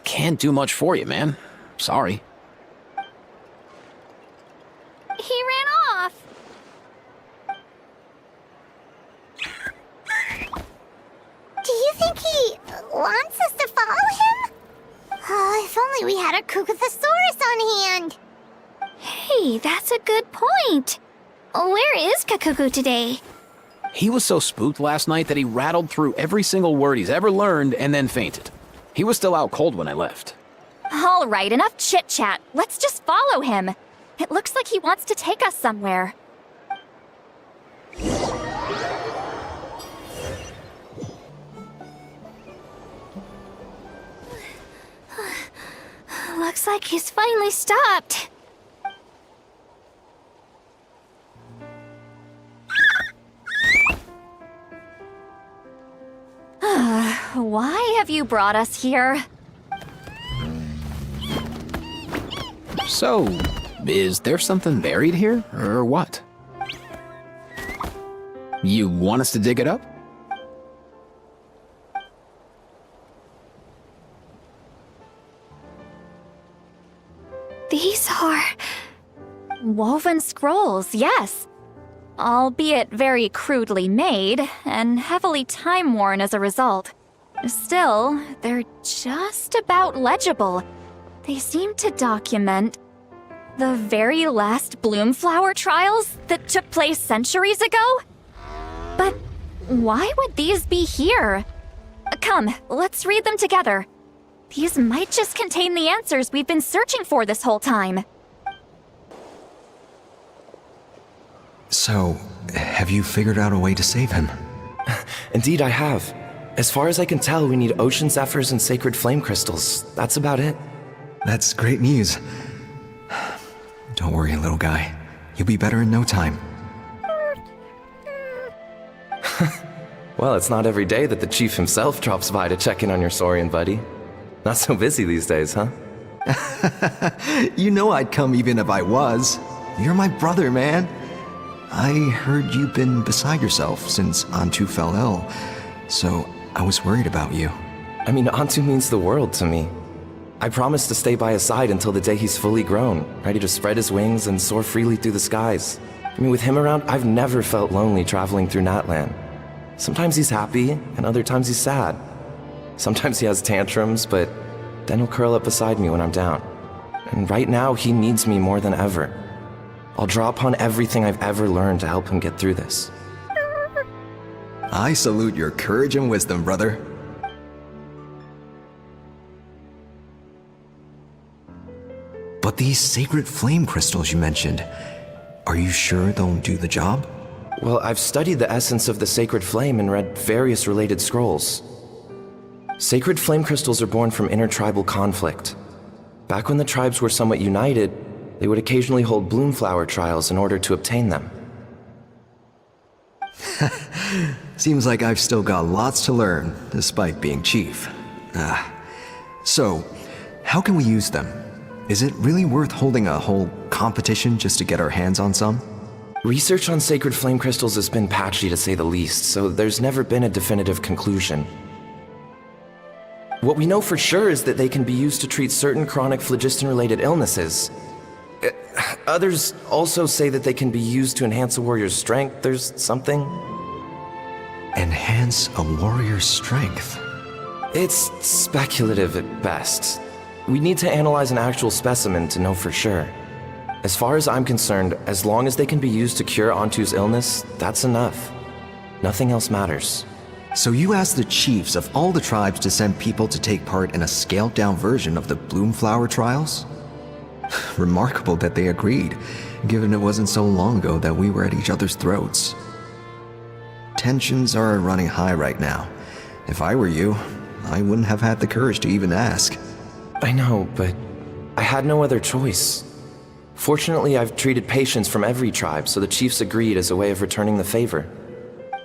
can't do much for you, man. Sorry. He ran off. Do you think he wants us to follow him? If only we had a Kukathosaurus on hand. Hey, that's a good point. Where is Kakuku today? He was so spooked last night that he rattled through every single word he's ever learned and then fainted. He was still out cold when I left. All right, enough chit-chat. Let's just follow him. It looks like he wants to take us somewhere. Looks like he's finally stopped. Why have you brought us here? So, is there something buried here, or what? You want us to dig it up? These are... woven scrolls, yes. Albeit very crudely made, and heavily time-worn as a result. Still, they're just about legible. They seem to document the very last Bloomflower trials that took place centuries ago? But why would these be here? Come, let's read them together. These might just contain the answers we've been searching for this whole time. So, have you figured out a way to save him? Indeed, I have. As far as I can tell, we need ocean zephyrs and sacred flame crystals. That's about it. That's great news. Don't worry, little guy. You'll be better in no time. Well, it's not every day that the chief himself drops by to check in on your Saurian buddy. Not so busy these days, huh? You know I'd come even if I was. You're my brother, man. I heard you've been beside yourself since Antu fell ill, so I was worried about you. I mean, Antu means the world to me. I promised to stay by his side until the day he's fully grown, ready to spread his wings and soar freely through the skies. I mean, with him around, I've never felt lonely traveling through Natlan. Sometimes he's happy, and other times he's sad. Sometimes he has tantrums, but then he'll curl up beside me when I'm down. And right now, he needs me more than ever. I'll draw upon everything I've ever learned to help him get through this. I salute your courage and wisdom, brother. But these sacred flame crystals you mentioned, are you sure they'll do the job? Well, I've studied the essence of the sacred flame and read various related scrolls. Sacred flame crystals are born from intertribal conflict. Back when the tribes were somewhat united, they would occasionally hold Bloomflower trials in order to obtain them. Seems like I've still got lots to learn, despite being chief. So, how can we use them? Is it really worth holding a whole competition just to get our hands on some? Research on sacred flame crystals has been patchy to say the least, so there's never been a definitive conclusion. What we know for sure is that they can be used to treat certain chronic phlogiston-related illnesses. Others also say that they can be used to enhance a warrior's strength. There's something... Enhance a warrior's strength? It's speculative at best. We need to analyze an actual specimen to know for sure. As far as I'm concerned, as long as they can be used to cure Antu's illness, that's enough. Nothing else matters. So you asked the chiefs of all the tribes to send people to take part in a scaled-down version of the Bloomflower trials? Remarkable that they agreed, given it wasn't so long ago that we were at each other's throats. Tensions are running high right now. If I were you, I wouldn't have had the courage to even ask. I know, but I had no other choice. Fortunately, I've treated patients from every tribe, so the chiefs agreed as a way of returning the favor.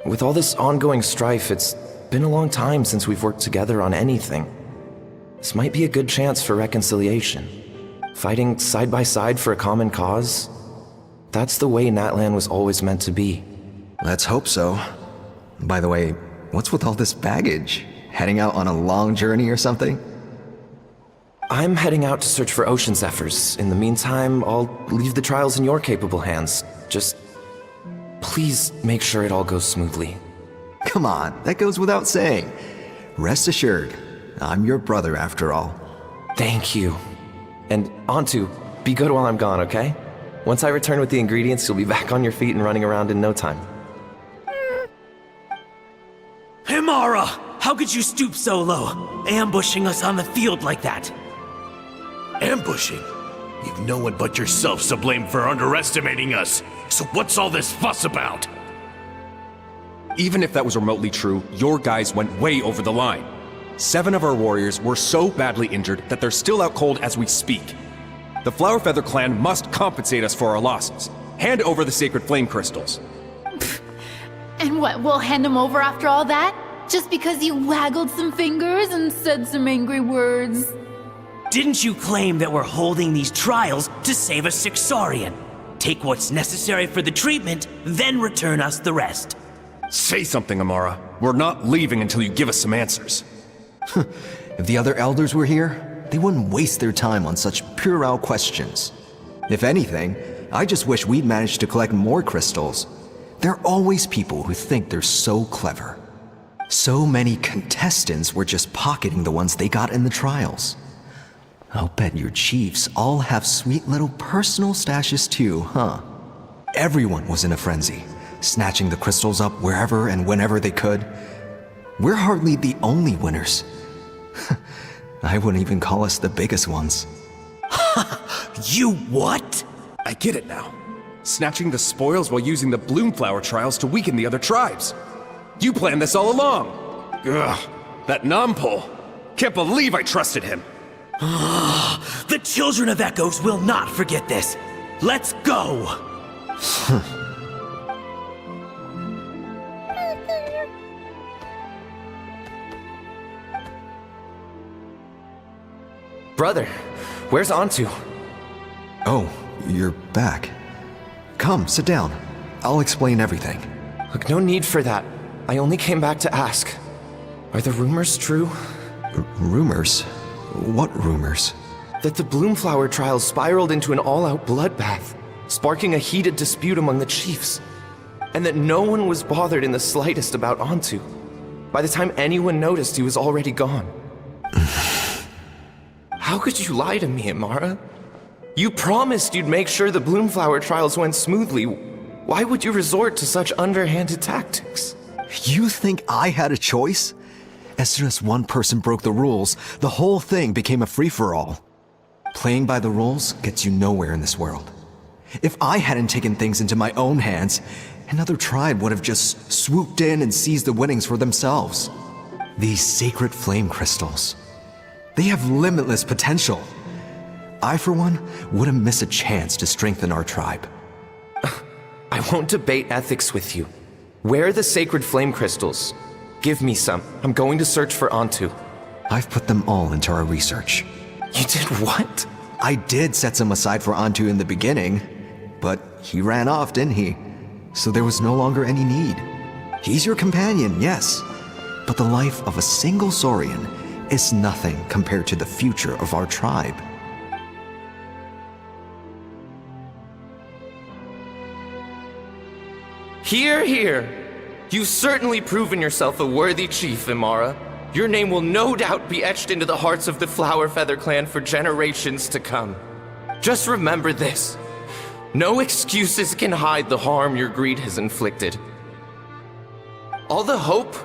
With all this ongoing strife, it's been a long time since we've worked together on anything. This might be a good chance for reconciliation. Fighting side by side for a common cause? That's the way Natlan was always meant to be. Let's hope so. By the way, what's with all this baggage? Heading out on a long journey or something? I'm heading out to search for ocean zephyrs. In the meantime, I'll leave the trials in your capable hands. Just please make sure it all goes smoothly. Come on, that goes without saying. Rest assured, I'm your brother after all. Thank you. And Antu, be good while I'm gone, okay? Once I return with the ingredients, you'll be back on your feet and running around in no time. Himara! How could you stoop so low, ambushing us on the field like that? Ambushing? You've no one but yourself to blame for underestimating us. So what's all this fuss about? Even if that was remotely true, your guys went way over the line. 7 of our warriors were so badly injured that they're still out cold as we speak. The Flower Feather clan must compensate us for our losses. Hand over the sacred flame crystals. And what, we'll hand them over after all that? Just because you waggled some fingers and said some angry words? Didn't you claim that we're holding these trials to save a Sixarian? Take what's necessary for the treatment, then return us the rest. Say something, Amara. We're not leaving until you give us some answers. If the other elders were here, they wouldn't waste their time on such puerile questions. If anything, I just wish we'd managed to collect more crystals. There are always people who think they're so clever. So many contestants were just pocketing the ones they got in the trials. I'll bet your chiefs all have sweet little personal stashes too, huh? Everyone was in a frenzy, snatching the crystals up wherever and whenever they could. We're hardly the only winners. I wouldn't even call us the biggest ones. You what? I get it now. Snatching the spoils while using the Bloomflower trials to weaken the other tribes. You planned this all along. Ugh, that Nampol. Can't believe I trusted him. The children of Echoes will not forget this. Let's go! Brother, where's Antu? Oh, you're back. Come, sit down. I'll explain everything. Look, no need for that. I only came back to ask. Are the rumors true? Rumors? What rumors? That the Bloomflower trials spiraled into an all-out bloodbath, sparking a heated dispute among the chiefs. And that no one was bothered in the slightest about Antu. By the time anyone noticed, he was already gone. How could you lie to me, Amara? You promised you'd make sure the Bloomflower trials went smoothly. Why would you resort to such underhanded tactics? You think I had a choice? As soon as one person broke the rules, the whole thing became a free-for-all. Playing by the rules gets you nowhere in this world. If I hadn't taken things into my own hands, another tribe would have just swooped in and seized the winnings for themselves. These sacred flame crystals, they have limitless potential. I, for one, wouldn't miss a chance to strengthen our tribe. I won't debate ethics with you. Where are the sacred flame crystals? Give me some. I'm going to search for Antu. I've put them all into our research. You did what? I did set some aside for Antu in the beginning, but he ran off, didn't he? So there was no longer any need. He's your companion, yes, but the life of a single Saurian is nothing compared to the future of our tribe. Hear, hear. You've certainly proven yourself a worthy chief, Imara. Your name will no doubt be etched into the hearts of the Flower Feather clan for generations to come. Just remember this. No excuses can hide the harm your greed has inflicted. All the hope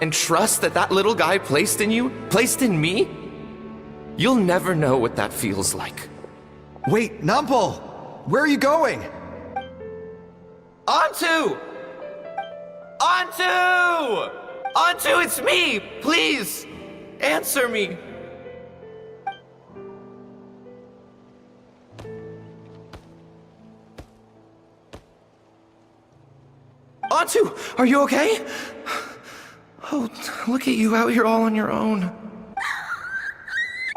and trust that little guy placed in you, placed in me, you'll never know what that feels like. Wait, Nampol! Where are you going? Antu! Antu! Antu, it's me! Please! Answer me! Antu, are you okay? Oh, look at you out here all on your own.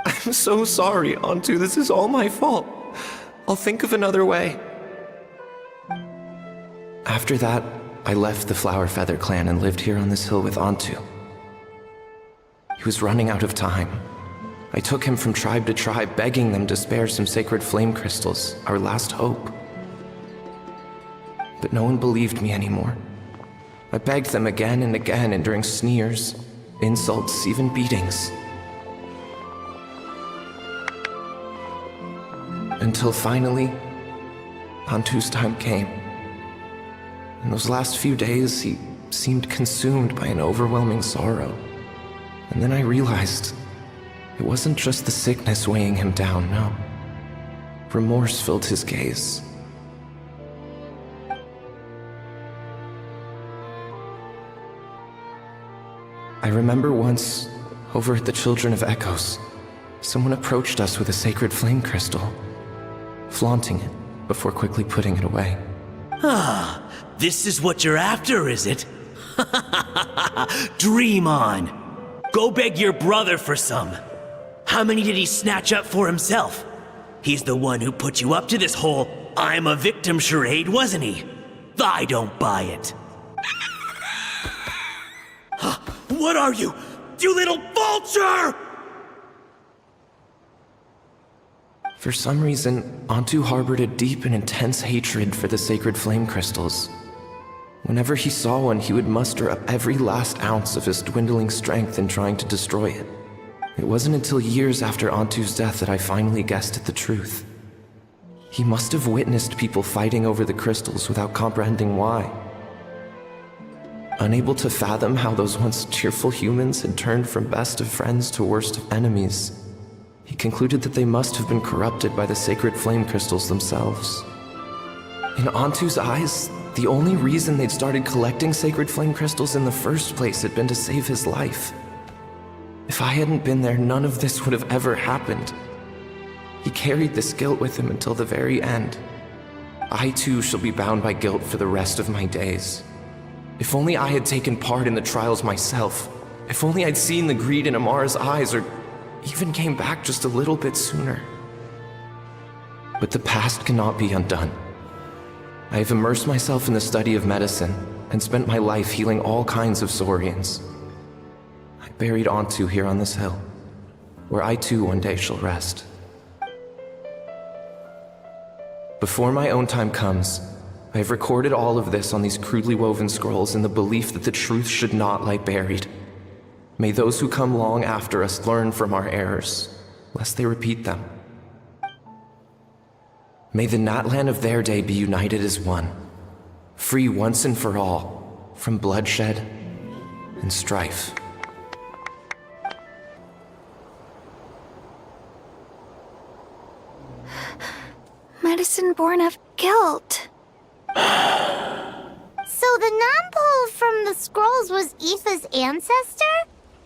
I'm so sorry, Antu. This is all my fault. I'll think of another way. After that, I left the Flower Feather clan and lived here on this hill with Antu. He was running out of time. I took him from tribe to tribe, begging them to spare some sacred flame crystals, our last hope. But no one believed me anymore. I begged them again and again, enduring sneers, insults, even beatings. Until finally, Antu's time came. In those last few days, he seemed consumed by an overwhelming sorrow. And then I realized it wasn't just the sickness weighing him down, no. Remorse filled his gaze. I remember once Over at the Children of Echoes, someone approached us with a sacred flame crystal, flaunting it before quickly putting it away. Ah, this is what you're after, is it? Dream on. Go beg your brother for some. How many did he snatch up for himself? He's the one who put you up to this whole I'm a victim charade, wasn't he? I don't buy it. What are you? You little vulture! For some reason, Antu harbored a deep and intense hatred for the sacred flame crystals. Whenever he saw one, he would muster up every last ounce of his dwindling strength in trying to destroy it. It wasn't until years after Antu's death that I finally guessed at the truth. He must have witnessed people fighting over the crystals without comprehending why. Unable to fathom how those once cheerful humans had turned from best of friends to worst of enemies, he concluded that they must have been corrupted by the sacred flame crystals themselves. In Antu's eyes, the only reason they'd started collecting sacred flame crystals in the first place had been to save his life. If I hadn't been there, none of this would have ever happened. He carried this guilt with him until the very end. I too shall be bound by guilt for the rest of my days. If only I had taken part in the trials myself. If only I'd seen the greed in Amara's eyes, or even came back just a little bit sooner. But the past cannot be undone. I have immersed myself in the study of medicine and spent my life healing all kinds of Saurians. I buried Antu here on this hill, where I too one day shall rest. Before my own time comes, I have recorded all of this on these crudely woven scrolls in the belief that the truth should not lie buried. May those who come long after us learn from our errors, lest they repeat them. May the Natlan of their day be united as one, free once and for all from bloodshed and strife. Medicine born of guilt. So the non-pole from the scrolls was Aoife's ancestor?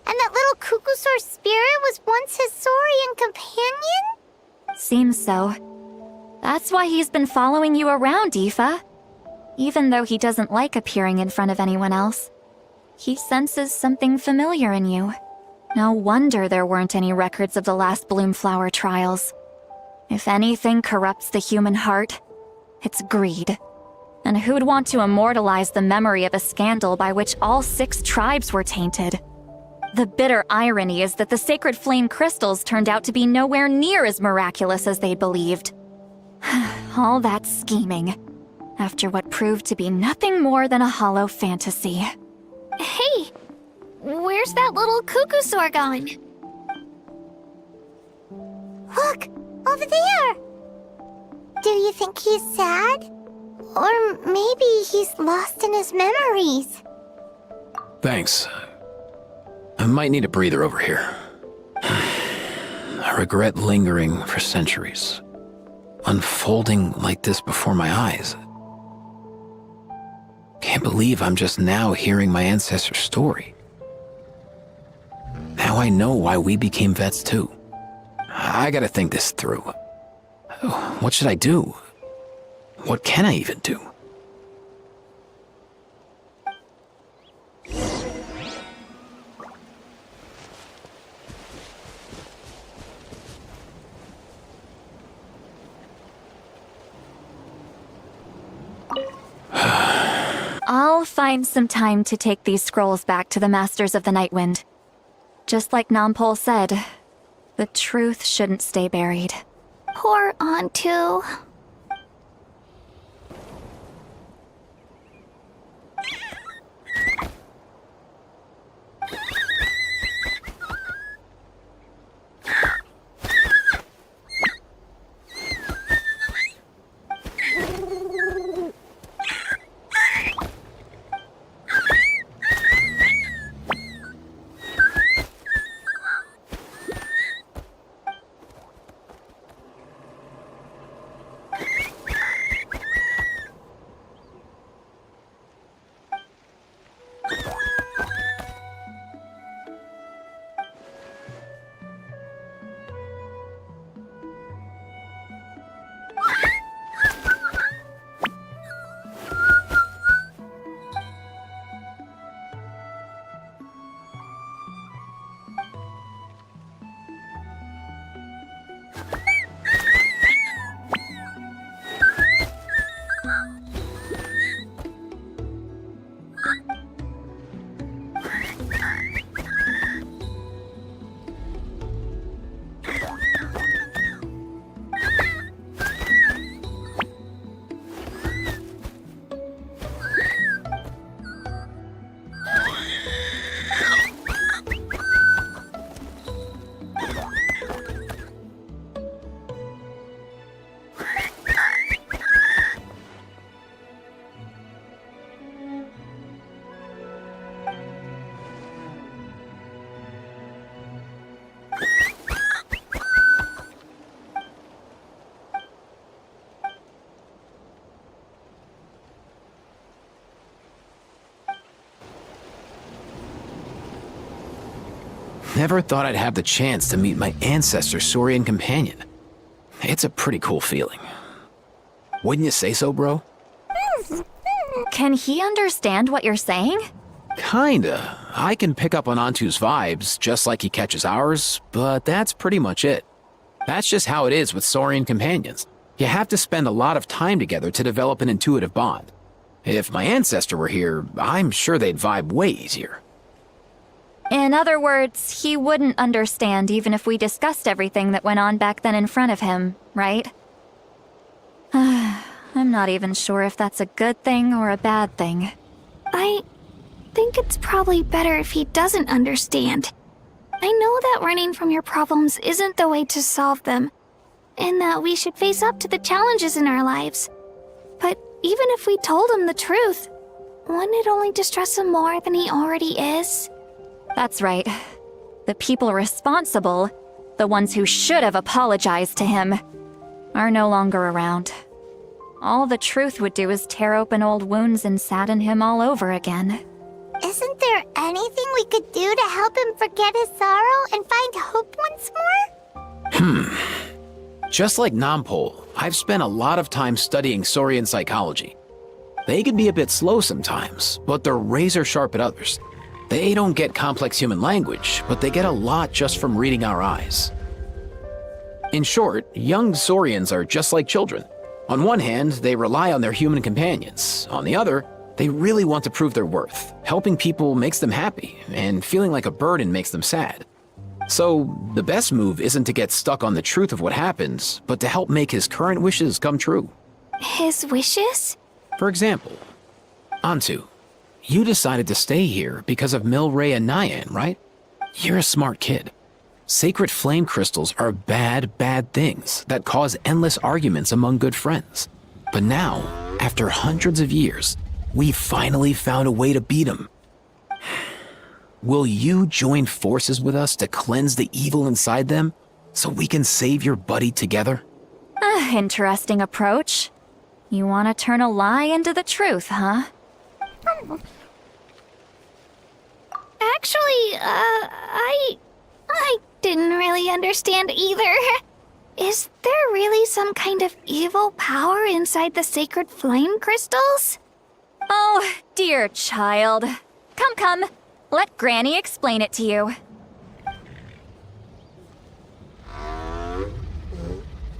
And that little Cuckoosaur spirit was once his Saurian companion? Seems so. That's why he's been following you around, Aoife. Even though he doesn't like appearing in front of anyone else. He senses something familiar in you. No wonder there weren't any records of the last Bloomflower trials. If anything corrupts the human heart, it's greed. And who'd want to immortalize the memory of a scandal by which all 6 tribes were tainted? The bitter irony is that the sacred flame crystals turned out to be nowhere near as miraculous as they'd believed. All that scheming, after what proved to be nothing more than a hollow fantasy. Hey, where's that little Cuckoosaur going? Look, over there! Do you think he's sad? Or maybe he's lost in his memories. Thanks. I might need a breather over here. I regret lingering for centuries, unfolding like this before my eyes. Can't believe I'm just now hearing my ancestor's story. Now I know why we became vets too. I gotta think this through. What should I do? What can I even do? I'll find some time to take these scrolls back to the Masters of the Nightwind. Just like Nampol said, the truth shouldn't stay buried. Poor Antu. Never thought I'd have the chance to meet my ancestor Saurian companion. It's a pretty cool feeling. Wouldn't you say so, bro? Can he understand what you're saying? Kinda. I can pick up on Antu's vibes, just like he catches ours, but that's pretty much it. That's just how it is with Saurian companions. You have to spend a lot of time together to develop an intuitive bond. If my ancestor were here, I'm sure they'd vibe way easier. In other words, he wouldn't understand even if we discussed everything that went on back then in front of him, right? I'm not even sure if that's a good thing or a bad thing. I think it's probably better if he doesn't understand. I know that running from your problems isn't the way to solve them, and that we should face up to the challenges in our lives. But even if we told him the truth, wouldn't it only distress him more than he already is? That's right. The people responsible, the ones who should have apologized to him, are no longer around. All the truth would do is tear open old wounds and sadden him all over again. Isn't there anything we could do to help him forget his sorrow and find hope once more? Just like Nampol, I've spent a lot of time studying Saurian psychology. They can be a bit slow sometimes, but they're razor sharp at others. They don't get complex human language, but they get a lot just from reading our eyes. In short, young Saurians are just like children. On one hand, they rely on their human companions. On the other, they really want to prove their worth. Helping people makes them happy, and feeling like a burden makes them sad. So, the best move isn't to get stuck on the truth of what happens, but to help make his current wishes come true. His wishes? For example, Antu, you decided to stay here because of Milray and Nyan, right? You're a smart kid. Sacred flame crystals are bad, bad things that cause endless arguments among good friends. But now, after hundreds of years, we finally found a way to beat them. Will you join forces with us to cleanse the evil inside them so we can save your buddy together? Interesting approach. You want to turn a lie into the truth, huh? Actually, I didn't really understand either. Is there really some kind of evil power inside the sacred flame crystals? Oh, dear child. Come. Let Granny explain it to you.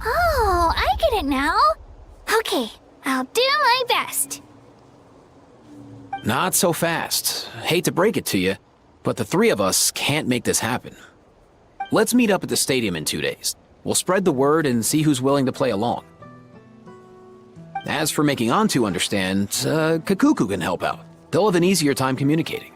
Oh, I get it now. Okay, I'll do my best. Not so fast. Hate to break it to you, but the three of us can't make this happen. Let's meet up at the stadium in 2 days. We'll spread the word and see who's willing to play along. As for making Antu understand, Kakuku can help out. They'll have an easier time communicating.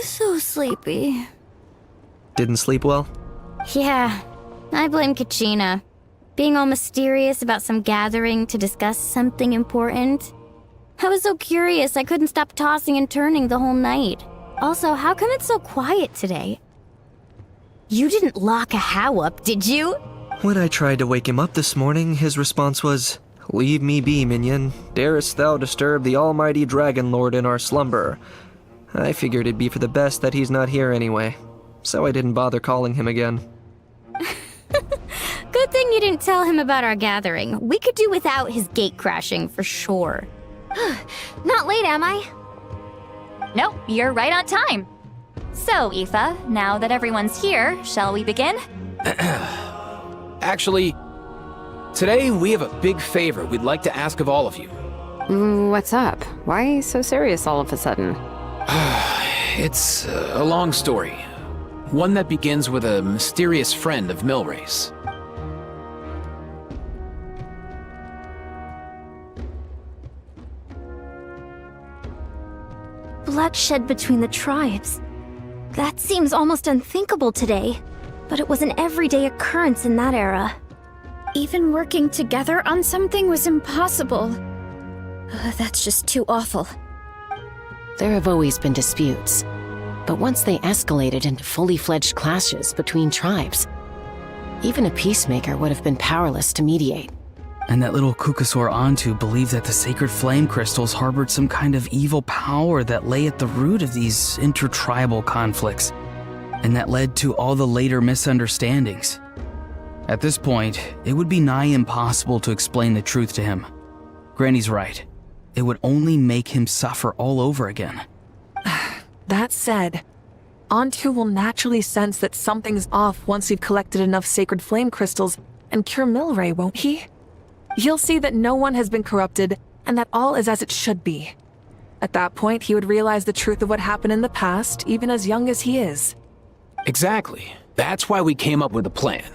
So sleepy. Didn't sleep well? Yeah, I blame Kachina. Being all mysterious about some gathering to discuss something important. I was so curious I couldn't stop tossing and turning the whole night. Also, how come it's so quiet today? You didn't lock a How up, did you? When I tried to wake him up this morning, his response was, "Leave me be, minion. Darest thou disturb the almighty Dragon Lord in our slumber?" I figured it'd be for the best that he's not here anyway, so I didn't bother calling him again. Good thing you didn't tell him about our gathering. We could do without his gate crashing for sure. Not late, am I? Nope, you're right on time. So, Aoife, now that everyone's here, shall we begin? Actually, today we have a big favor we'd like to ask of all of you. What's up? Why so serious all of a sudden? It's a long story. One that begins with a mysterious friend of Milray's. Bloodshed between the tribes. That seems almost unthinkable today, but it was an everyday occurrence in that era. Even working together on something was impossible. That's just too awful. There have always been disputes, but once they escalated into fully fledged clashes between tribes, even a peacemaker would have been powerless to mediate. And that little Kukusor Antu believed that the sacred flame crystals harbored some kind of evil power that lay at the root of these intertribal conflicts, and that led to all the later misunderstandings. At this point, it would be nigh impossible to explain the truth to him. Granny's right. It would only make him suffer all over again. That said, Antu will naturally sense that something's off once we've collected enough sacred flame crystals and cure Milray, won't he? He'll see that no one has been corrupted and that all is as it should be. At that point, he would realize the truth of what happened in the past, even as young as he is. Exactly. That's why we came up with a plan.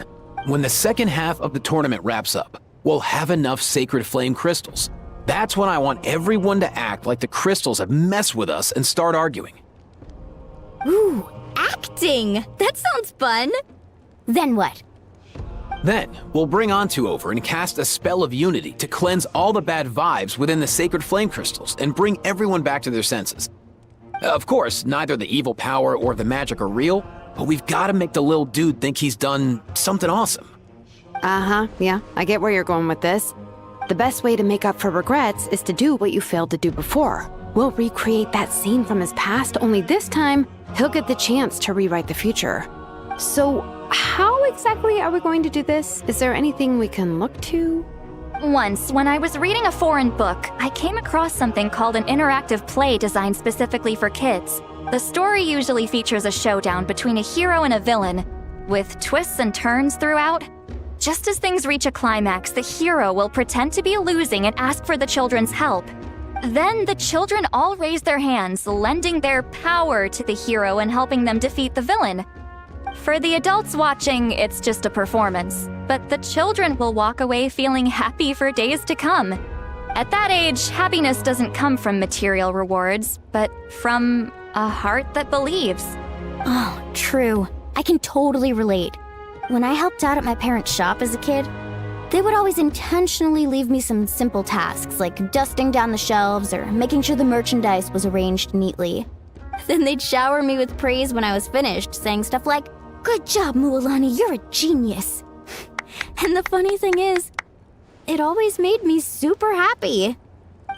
When the second half of the tournament wraps up, we'll have enough sacred flame crystals. That's when I want everyone to act like the crystals have messed with us and start arguing. Ooh, acting! That sounds fun! Then what? Then, we'll bring Antu over and cast a spell of unity to cleanse all the bad vibes within the sacred flame crystals and bring everyone back to their senses. Of course, neither the evil power or the magic are real, but we've got to make the little dude think he's done something awesome. Yeah, I get where you're going with this. The best way to make up for regrets is to do what you failed to do before. We'll recreate that scene from his past, only this time, he'll get the chance to rewrite the future. So, how exactly are we going to do this? Is there anything we can look to? Once, when I was reading a foreign book, I came across something called an interactive play designed specifically for kids. The story usually features a showdown between a hero and a villain, with twists and turns throughout. Just as things reach a climax, the hero will pretend to be losing and ask for the children's help. Then the children all raise their hands, lending their power to the hero and helping them defeat the villain. For the adults watching, it's just a performance, but the children will walk away feeling happy for days to come. At that age, happiness doesn't come from material rewards, but from a heart that believes. Oh, true. I can totally relate. When I helped out at my parents' shop as a kid, they would always intentionally leave me some simple tasks like dusting down the shelves or making sure the merchandise was arranged neatly. Then they'd shower me with praise when I was finished, saying stuff like, "Good job, Mualani, you're a genius." And the funny thing is, it always made me super happy.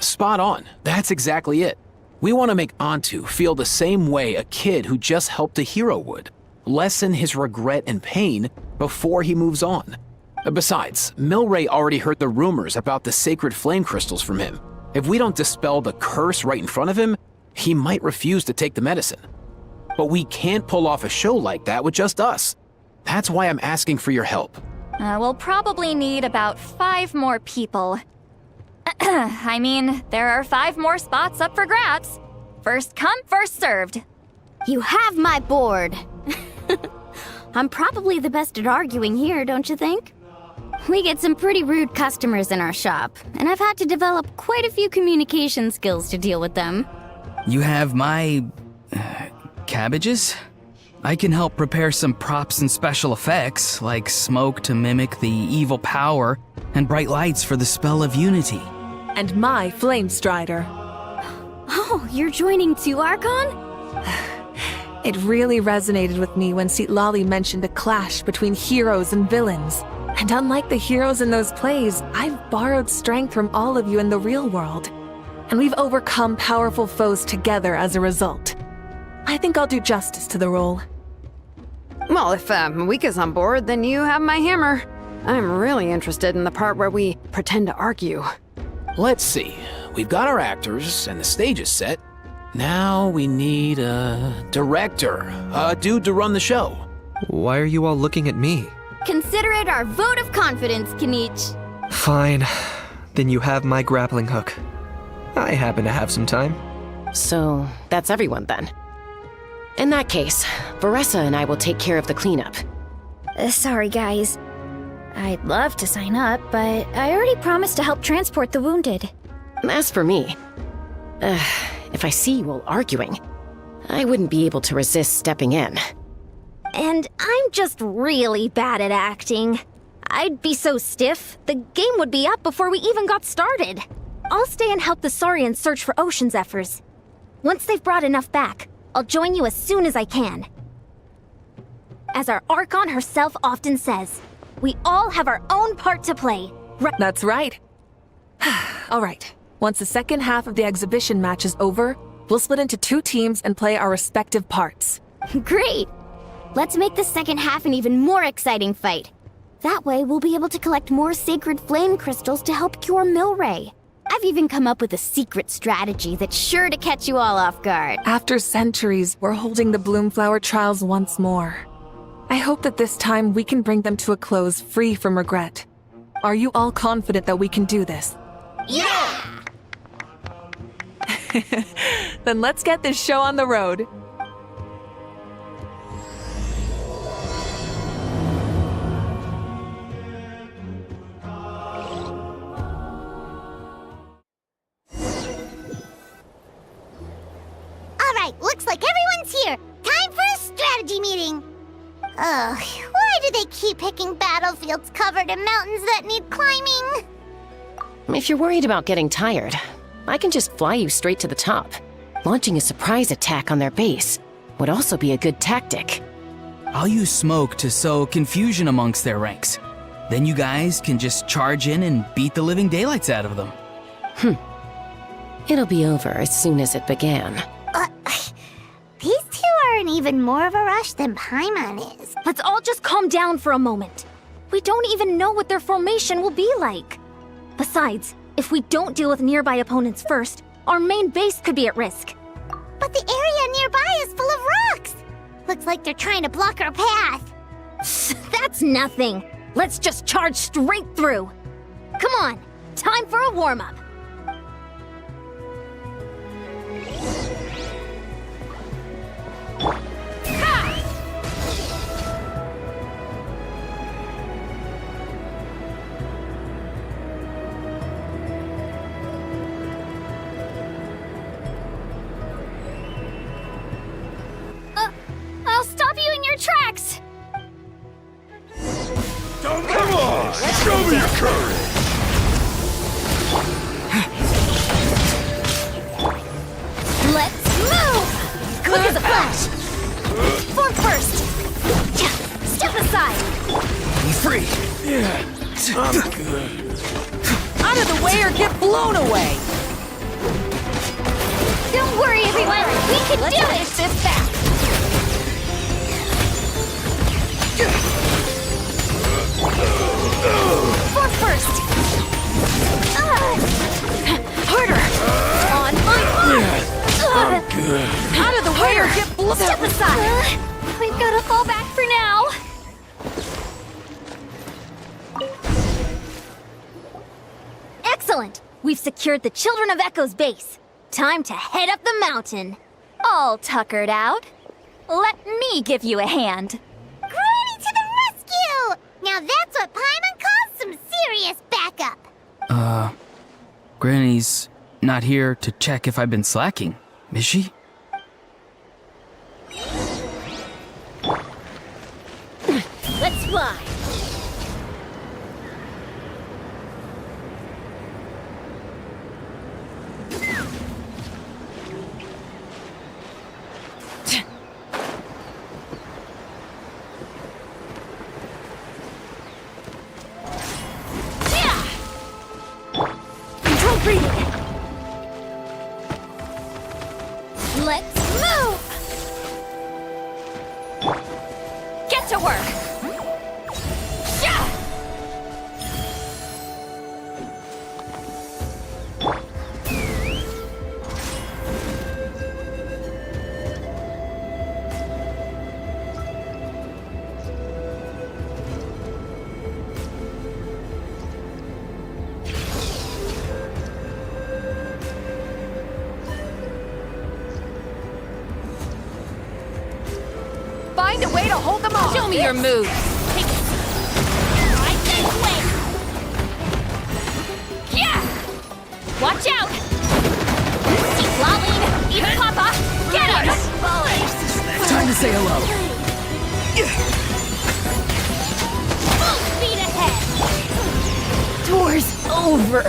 Spot on. That's exactly it. We want to make Antu feel the same way a kid who just helped a hero would. Lessen his regret and pain before he moves on. Besides, Milray already heard the rumors about the sacred flame crystals from him. If we don't dispel the curse right in front of him, he might refuse to take the medicine. But we can't pull off a show like that with just us. That's why I'm asking for your help. We'll probably need about 5 more people. I mean, there are 5 more spots up for grabs. First come, first served. You have my board. I'm probably the best at arguing here, don't you think? We get some pretty rude customers in our shop, and I've had to develop quite a few communication skills to deal with them. You have my... cabbages? I can help prepare some props and special effects, like smoke to mimic the evil power, and bright lights for the spell of unity. And my flame strider. Oh, you're joining too, Archon? It really resonated with me when Sitlali mentioned a clash between heroes and villains. And unlike the heroes in those plays, I've borrowed strength from all of you in the real world. And we've overcome powerful foes together as a result. I think I'll do justice to the role. Well, if Mika's on board, then you have my hammer. I'm really interested in the part where we pretend to argue. Let's see. We've got our actors and the stage is set. Now we need a director, a dude to run the show. Why are you all looking at me? Consider it our vote of confidence, Kanich. Fine. Then you have my grappling hook. I happen to have some time. So, that's everyone then. In that case, Varessa and I will take care of the cleanup. Sorry, guys. I'd love to sign up, but I already promised to help transport the wounded. As for me, if I see you all arguing, I wouldn't be able to resist stepping in. And I'm just really bad at acting. I'd be so stiff, the game would be up before we even got started. I'll stay and help the Saurians search for ocean zephyrs. Once they've brought enough back, I'll join you as soon as I can. As our Archon herself often says, we all have our own part to play. That's right. All right. Once the second half of the exhibition match is over, we'll split into 2 teams and play our respective parts. Great! Let's make the second half an even more exciting fight. That way, we'll be able to collect more sacred flame crystals to help cure Milray. I've even come up with a secret strategy that's sure to catch you all off guard. After centuries, we're holding the Bloomflower trials once more. I hope that this time we can bring them to a close free from regret. Are you all confident that we can do this? Yeah! Then let's get this show on the road. Alright, looks like everyone's here. Time for a strategy meeting. Ugh, why do they keep picking battlefields covered in mountains that need climbing? If you're worried about getting tired, I can just fly you straight to the top. Launching a surprise attack on their base would also be a good tactic. I'll use smoke to sow confusion amongst their ranks. Then you guys can just charge in and beat the living daylights out of them. It'll be over as soon as it began. These two are in even more of a rush than Paimon is. Let's all just calm down for a moment. We don't even know what their formation will be like. Besides, if we don't deal with nearby opponents first, our main base could be at risk. But the area nearby is full of rocks. Looks like they're trying to block our path. That's nothing. Let's just charge straight through. Come on, time for a warm-up. I'll stop you in your tracks! Come on! Show me your courage! Let's move! Quick as a flash! Form first! Step aside! Be free! Yeah, I'm good. Out of the way or get blown away! Don't worry, everyone! We can do it! Let's this back! Form first! Harder! On my mark! I'm good. Out of the way or get blown Step aside! We've got to fall back for now! Excellent! We've secured the Children of Echo's base. Time to head up the mountain. All tuckered out. Let me give you a hand. Granny to the rescue! Now that's what Paimon calls some serious backup. Granny's not here to check if I've been slacking, is she? Let's fly! Control breathing! Let's move! Get to work! Find a way to hold them off! Show me your moves! Right this way! Yeah! Watch out! See Lolene! Even Papa! Get him! Time to say hello. Full speed ahead! Door's over.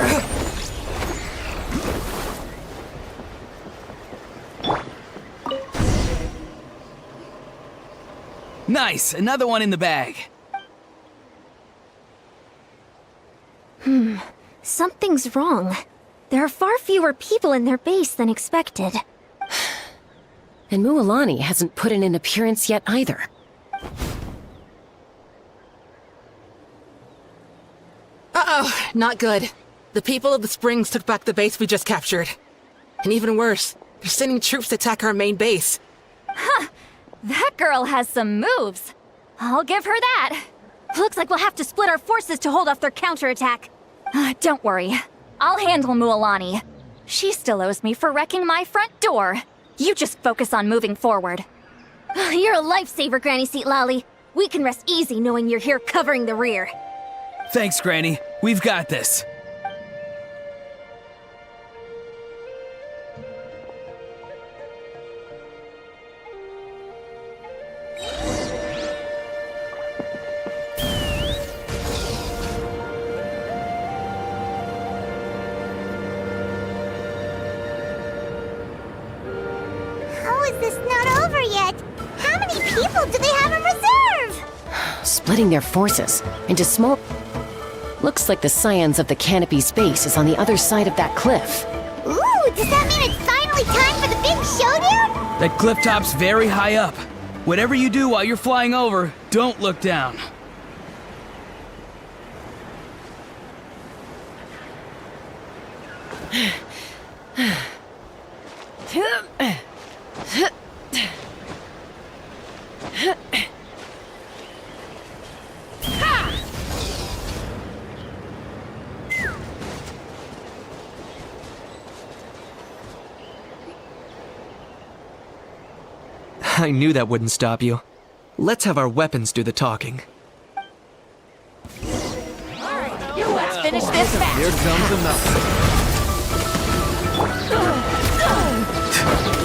Nice, another one in the bag. Something's wrong. There are far fewer people in their base than expected. And Mualani hasn't put in an appearance yet either. Uh-oh, not good. The people of the Springs took back the base we just captured. And even worse, they're sending troops to attack our main base. Huh. That girl has some moves. I'll give her that. Looks like we'll have to split our forces to hold off their counterattack. Don't worry. I'll handle Mualani. She still owes me for wrecking my front door. You just focus on moving forward. You're a lifesaver, Granny Seat Lolly. We can rest easy knowing you're here covering the rear. Thanks, Granny. We've got this. How is this not over yet? How many people do they have in reserve? Splitting their forces into small... Looks like the scions of the Canopy's base is on the other side of that cliff. Ooh, does that mean it's finally time for the big showdown? That cliff top's very high up. Whatever you do while you're flying over, don't look down. I knew that wouldn't stop you. Let's have our weapons do the talking. Let's finish this fast. Here comes the mountain.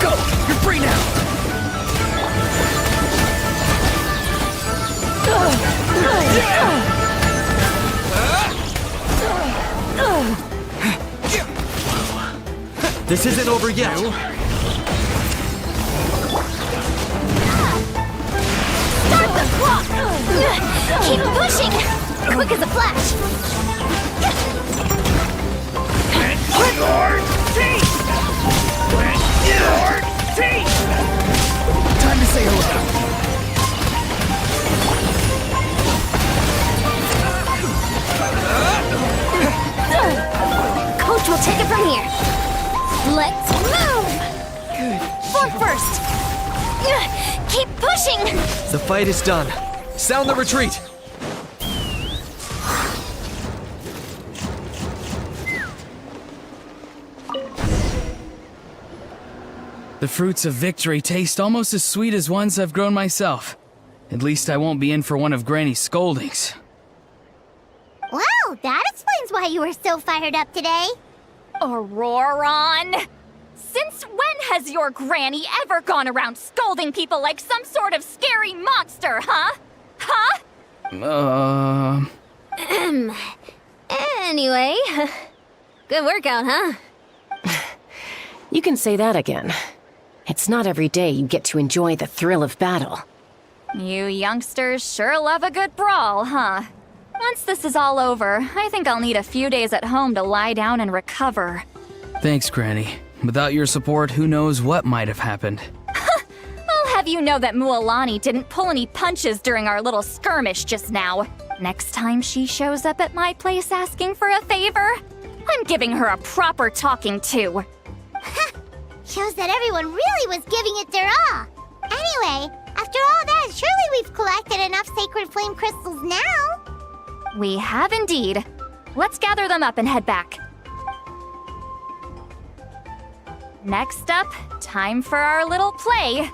Go! You're free now! This isn't over yet. Start the clock! Keep pushing! Quick as a flash! Time to say hello. Coach will take it from here. Let's move! Form first! Keep pushing! The fight is done. Sound the retreat! The fruits of victory taste almost as sweet as ones I've grown myself. At least I won't be in for one of Granny's scoldings. Well, that explains why you were so fired up today. Auroron! Since when has your granny ever gone around scolding people like some sort of scary monster, huh? Huh? Anyway, good workout, huh? You can say that again. It's not every day you get to enjoy the thrill of battle. You youngsters sure love a good brawl, huh? Once this is all over, I think I'll need a few days at home to lie down and recover. Thanks, Granny. Without your support, who knows what might have happened. I'll have you know that Mualani didn't pull any punches during our little skirmish just now. Next time she shows up at my place asking for a favor, I'm giving her a proper talking to. Shows that everyone really was giving it their all. Anyway, after all that, surely we've collected enough sacred flame crystals now. We have indeed. Let's gather them up and head back. Next up, time for our little play.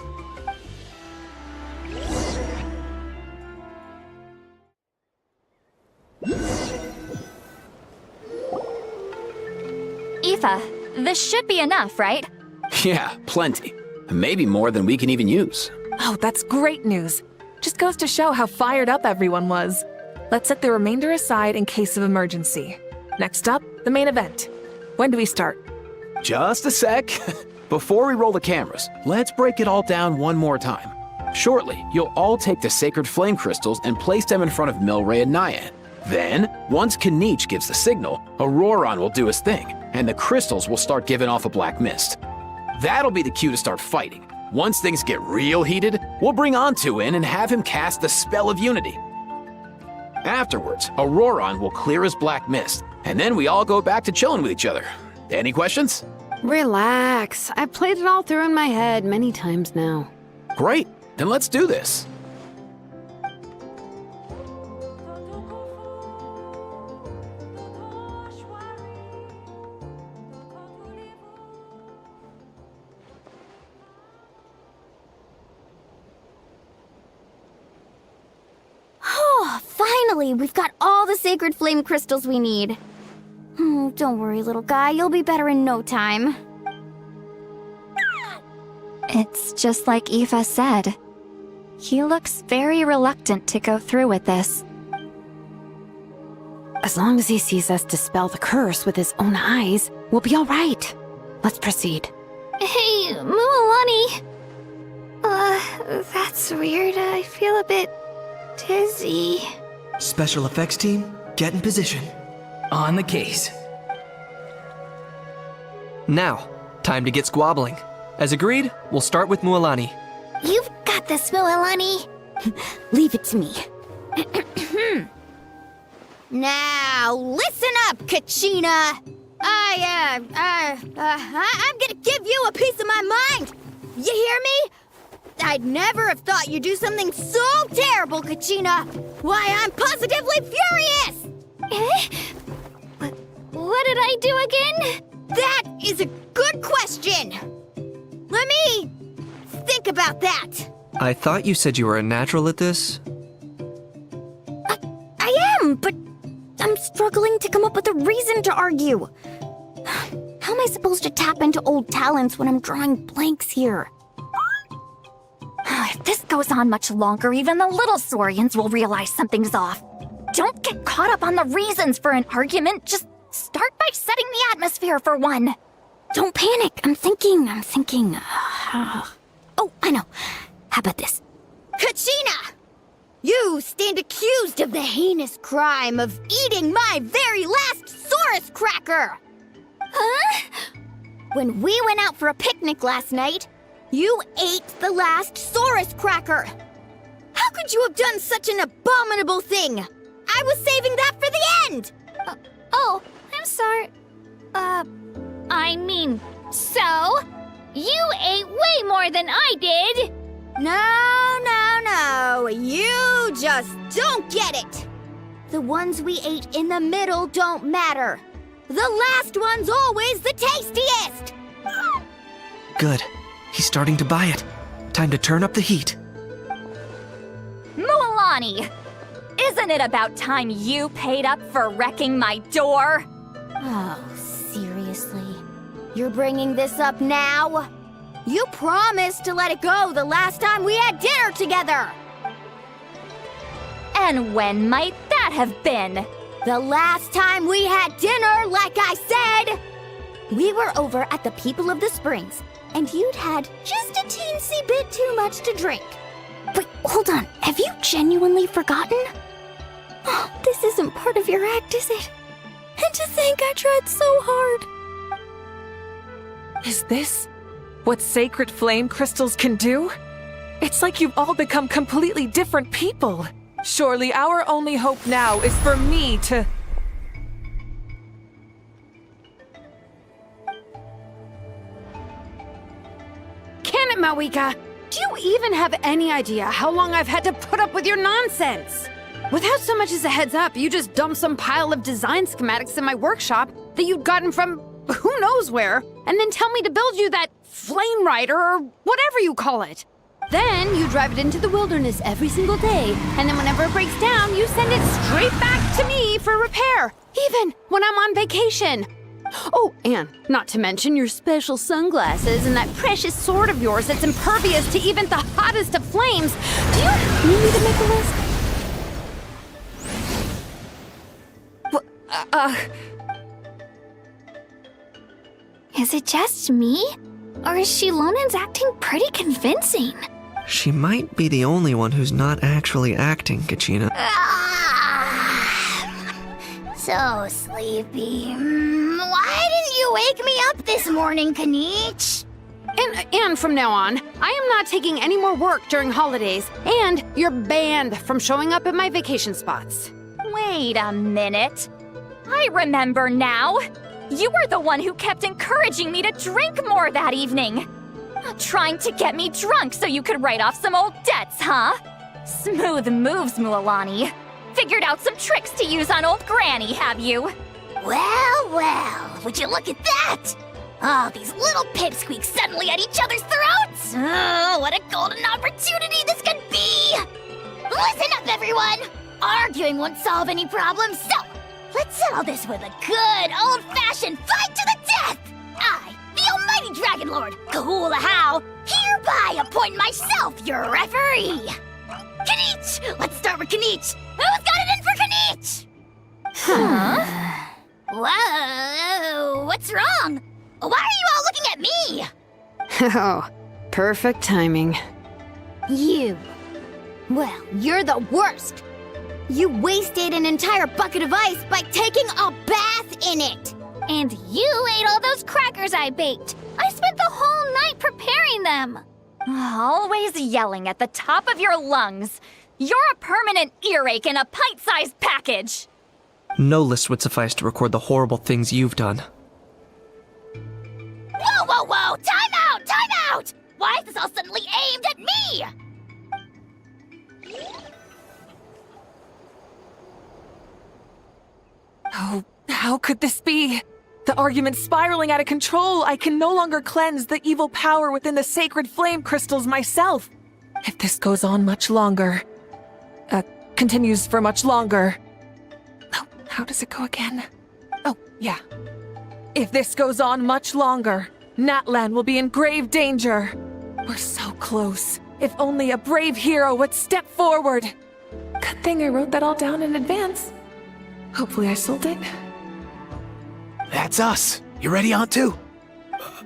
Aoife, this should be enough, right? Yeah, plenty. Maybe more than we can even use. Oh, that's great news. Just goes to show how fired up everyone was. Let's set the remainder aside in case of emergency. Next up, the main event. When do we start? Just a sec. Before we roll the cameras, let's break it all down one more time. Shortly, you'll all take the sacred flame crystals and place them in front of Milray and Nyan. Then, once Kanich gives the signal, Auroron will do his thing, and the crystals will start giving off a black mist. That'll be the cue to start fighting. Once things get real heated, we'll bring Antu in and have him cast the Spell of Unity. Afterwards, Auroron will clear his black mist, and then we all go back to chilling with each other. Any questions? Relax. I've played it all through in my head many times now. Great, then let's do this. Oh, finally! We've got all the sacred flame crystals we need. Don't worry, little guy. You'll be better in no time. It's just like Eva said. He looks very reluctant to go through with this. As long as he sees us dispel the curse with his own eyes, we'll be all right. Let's proceed. Hey, Mualani. That's weird. I feel a bit dizzy. Special effects team, get in position. On the case. Now, time to get squabbling. As agreed, we'll start with Mualani. You've got this, Mualani. Leave it to me. Now, listen up, Kachina. I'm gonna give you a piece of my mind. You hear me? I'd never have thought you'd do something so terrible, Kachina. Why, I'm positively furious! What did I do again? That is a good question. Let me think about that. I thought you said you were a natural at this. I am, but I'm struggling to come up with a reason to argue. How am I supposed to tap into old talents when I'm drawing blanks here? If this goes on much longer, even the little Saurians will realize something's off. Don't get caught up on the reasons for an argument. Just start by setting the atmosphere for one. Don't panic. I'm thinking. Oh, I know. How about this? Kachina! You stand accused of the heinous crime of eating my very last Saurus cracker! Huh? When we went out for a picnic last night, you ate the last Saurus cracker! How could you have done such an abominable thing? I was saving that for the end! Oh, I'm sorry. I mean, so? You ate way more than I did! No. You just don't get it! The ones we ate in the middle don't matter. The last one's always the tastiest! Good. He's starting to buy it. Time to turn up the heat. Mualani! Isn't it about time you paid up for wrecking my door? Oh, seriously? You're bringing this up now? You promised to let it go the last time we had dinner together! And when might that have been? The last time we had dinner, like I said! We were over at the People of the Springs, and you'd had just a teensy bit too much to drink. Wait, hold on. Have you genuinely forgotten? Oh, this isn't part of your act, is it? And to think I tried so hard. Is this what sacred flame crystals can do? It's like you've all become completely different people. Surely our only hope now is for me to... Can it, Mawika? Do you even have any idea how long I've had to put up with your nonsense? Without so much as a heads up, you just dumped some pile of design schematics in my workshop that you'd gotten from who knows where, and then tell me to build you that flame rider or whatever you call it. Then you drive it into the wilderness every single day, and then whenever it breaks down, you send it straight back to me for repair, even when I'm on vacation. Oh, and not to mention your special sunglasses and that precious sword of yours that's impervious to even the hottest of flames. Do you need me to make a list? Is it just me? Or is Shilonen's acting pretty convincing? She might be the only one who's not actually acting, Kachina. So sleepy. Why didn't you wake me up this morning, Kanich? And from now on, I am not taking any more work during holidays, and you're banned from showing up at my vacation spots. Wait a minute. I remember now. You were the one who kept encouraging me to drink more that evening. Trying to get me drunk so you could write off some old debts, huh? Smooth moves, Mualani. Figured out some tricks to use on old Granny, have you? Well, would you look at that? Oh, these little pipsqueaks suddenly at each other's throats! Oh, what a golden opportunity this could be! Listen up, everyone! Arguing won't solve any problems, so let's settle this with a good, old-fashioned fight to the death! I, the almighty Dragon Lord, Kahula, hereby appoint myself your referee! Kanich! Let's start with Kanich! Who's got it in for Kanich? Huh? Whoa, what's wrong? Why are you all looking at me? Oh, perfect timing. You. Well, you're the worst. You wasted an entire bucket of ice by taking a bath in it. And you ate all those crackers I baked. I spent the whole night preparing them. Always yelling at the top of your lungs. You're a permanent earache in a pint-sized package. No list would suffice to record the horrible things you've done. Whoa! Time out! Why is this all suddenly aimed at me? Oh, how could this be? The argument's spiraling out of control. I can no longer cleanse the evil power within the sacred flame crystals myself. If this goes on much longer... continues for much longer... Oh, how does it go again? Oh, yeah. If this goes on much longer, Natlan will be in grave danger. We're so close. If only a brave hero would step forward. Good thing I wrote that all down in advance. Hopefully I sold it. That's us. You ready, Antu?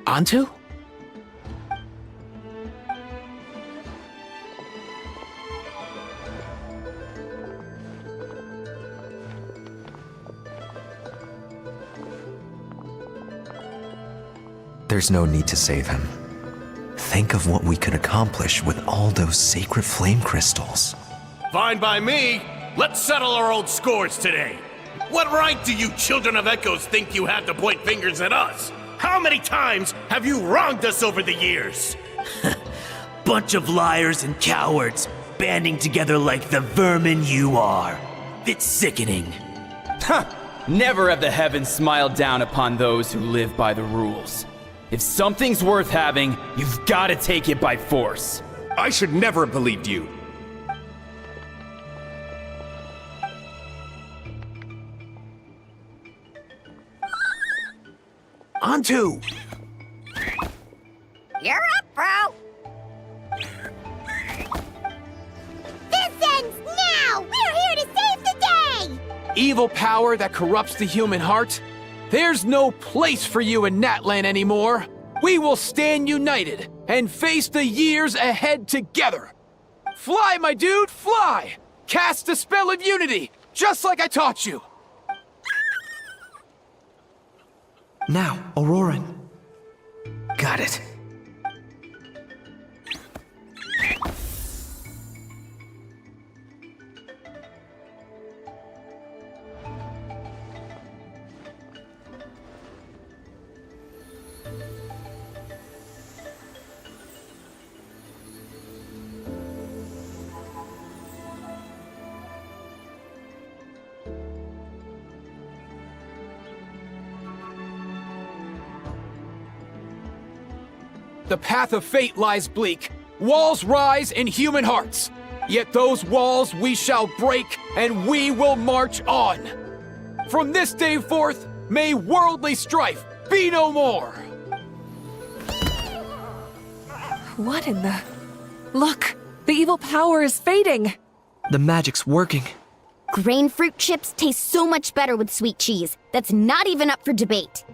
Antu? There's no need to save him. Think of what we could accomplish with all those sacred flame crystals. Fine by me. Let's settle our old scores today. What right do you children of Echoes think you have to point fingers at us? How many times have you wronged us over the years? Bunch of liars and cowards, banding together like the vermin you are. It's sickening. Huh! Never have the heavens smiled down upon those who live by the rules. If something's worth having, you've got to take it by force. I should never have believed you. Antu! You're up, bro! This ends now! We're here to save the day! Evil power that corrupts the human heart? There's no place for you in Natlan anymore! We will stand united and face the years ahead together! Fly, my dude, fly! Cast a spell of unity, just like I taught you! Now, Auroran. Got it. The path of fate lies bleak. Walls rise in human hearts. Yet those walls we shall break, and we will march on. From this day forth, May worldly strife be no more! What in the... Look! The evil power is fading! The magic's working. Grain fruit chips taste so much better with sweet cheese. That's not even up for debate.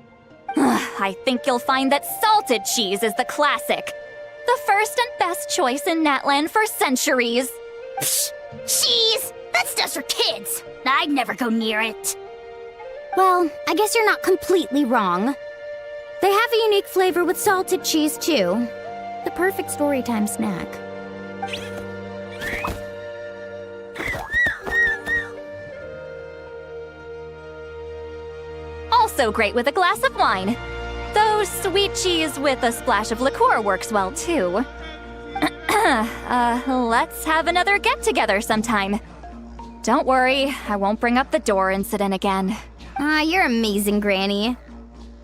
I think you'll find that salted cheese is the classic. The first and best choice in Natland for centuries. Psh, cheese! That's just for kids. I'd never go near it. Well, I guess you're not completely wrong. They have a unique flavor with salted cheese, too. The perfect storytime snack. Also great with a glass of wine. Though sweet cheese with a splash of liqueur works well, too. Let's have another get-together sometime. Don't worry, I won't bring up the door incident again. You're amazing, Granny.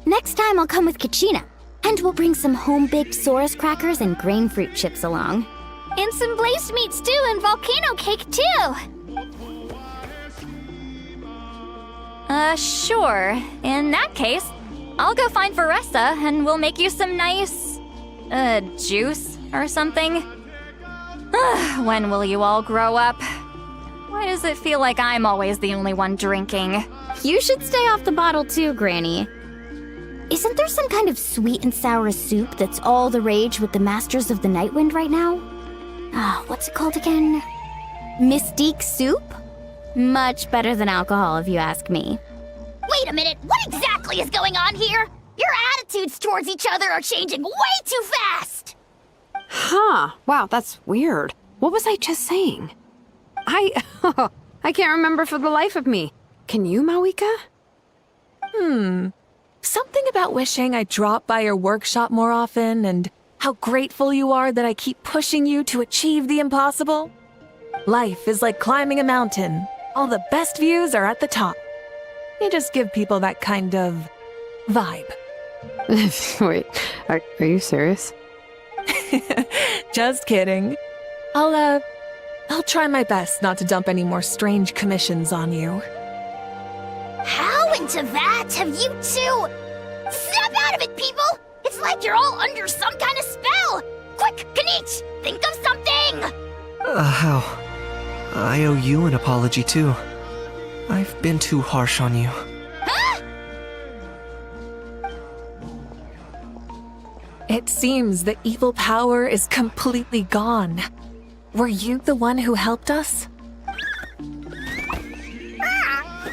Next time I'll come with Kachina, and we'll bring some home-baked Saurus crackers and grain fruit chips along. And some glazed meat stew and volcano cake, too! Sure. In that case, I'll go find Varessa and we'll make you some nice... juice or something. When will you all grow up? Why does it feel like I'm always the only one drinking? You should stay off the bottle too, Granny. Isn't there some kind of sweet and sour soup that's all the rage with the Masters of the Nightwind right now? What's it called again? Mystique soup? Much better than alcohol, if you ask me. Wait a minute, what exactly is going on here? Your attitudes towards each other are changing way too fast! Huh. Wow, that's weird. What was I just saying? I can't remember for the life of me. Can you, Mawika? Something about wishing I'd drop by your workshop more often and how grateful you are that I keep pushing you to achieve the impossible. Life is like climbing a mountain. All the best views are at the top. You just give people that kind of vibe. Wait, are you serious? Just kidding. I'll try my best not to dump any more strange commissions on you. How into that have you two? Snap out of it, people! It's like you're all under some kind of spell! Quick, Kanich, think of something! How? I owe you an apology too. I've been too harsh on you. Huh? It seems the evil power is completely gone. Were you the one who helped us?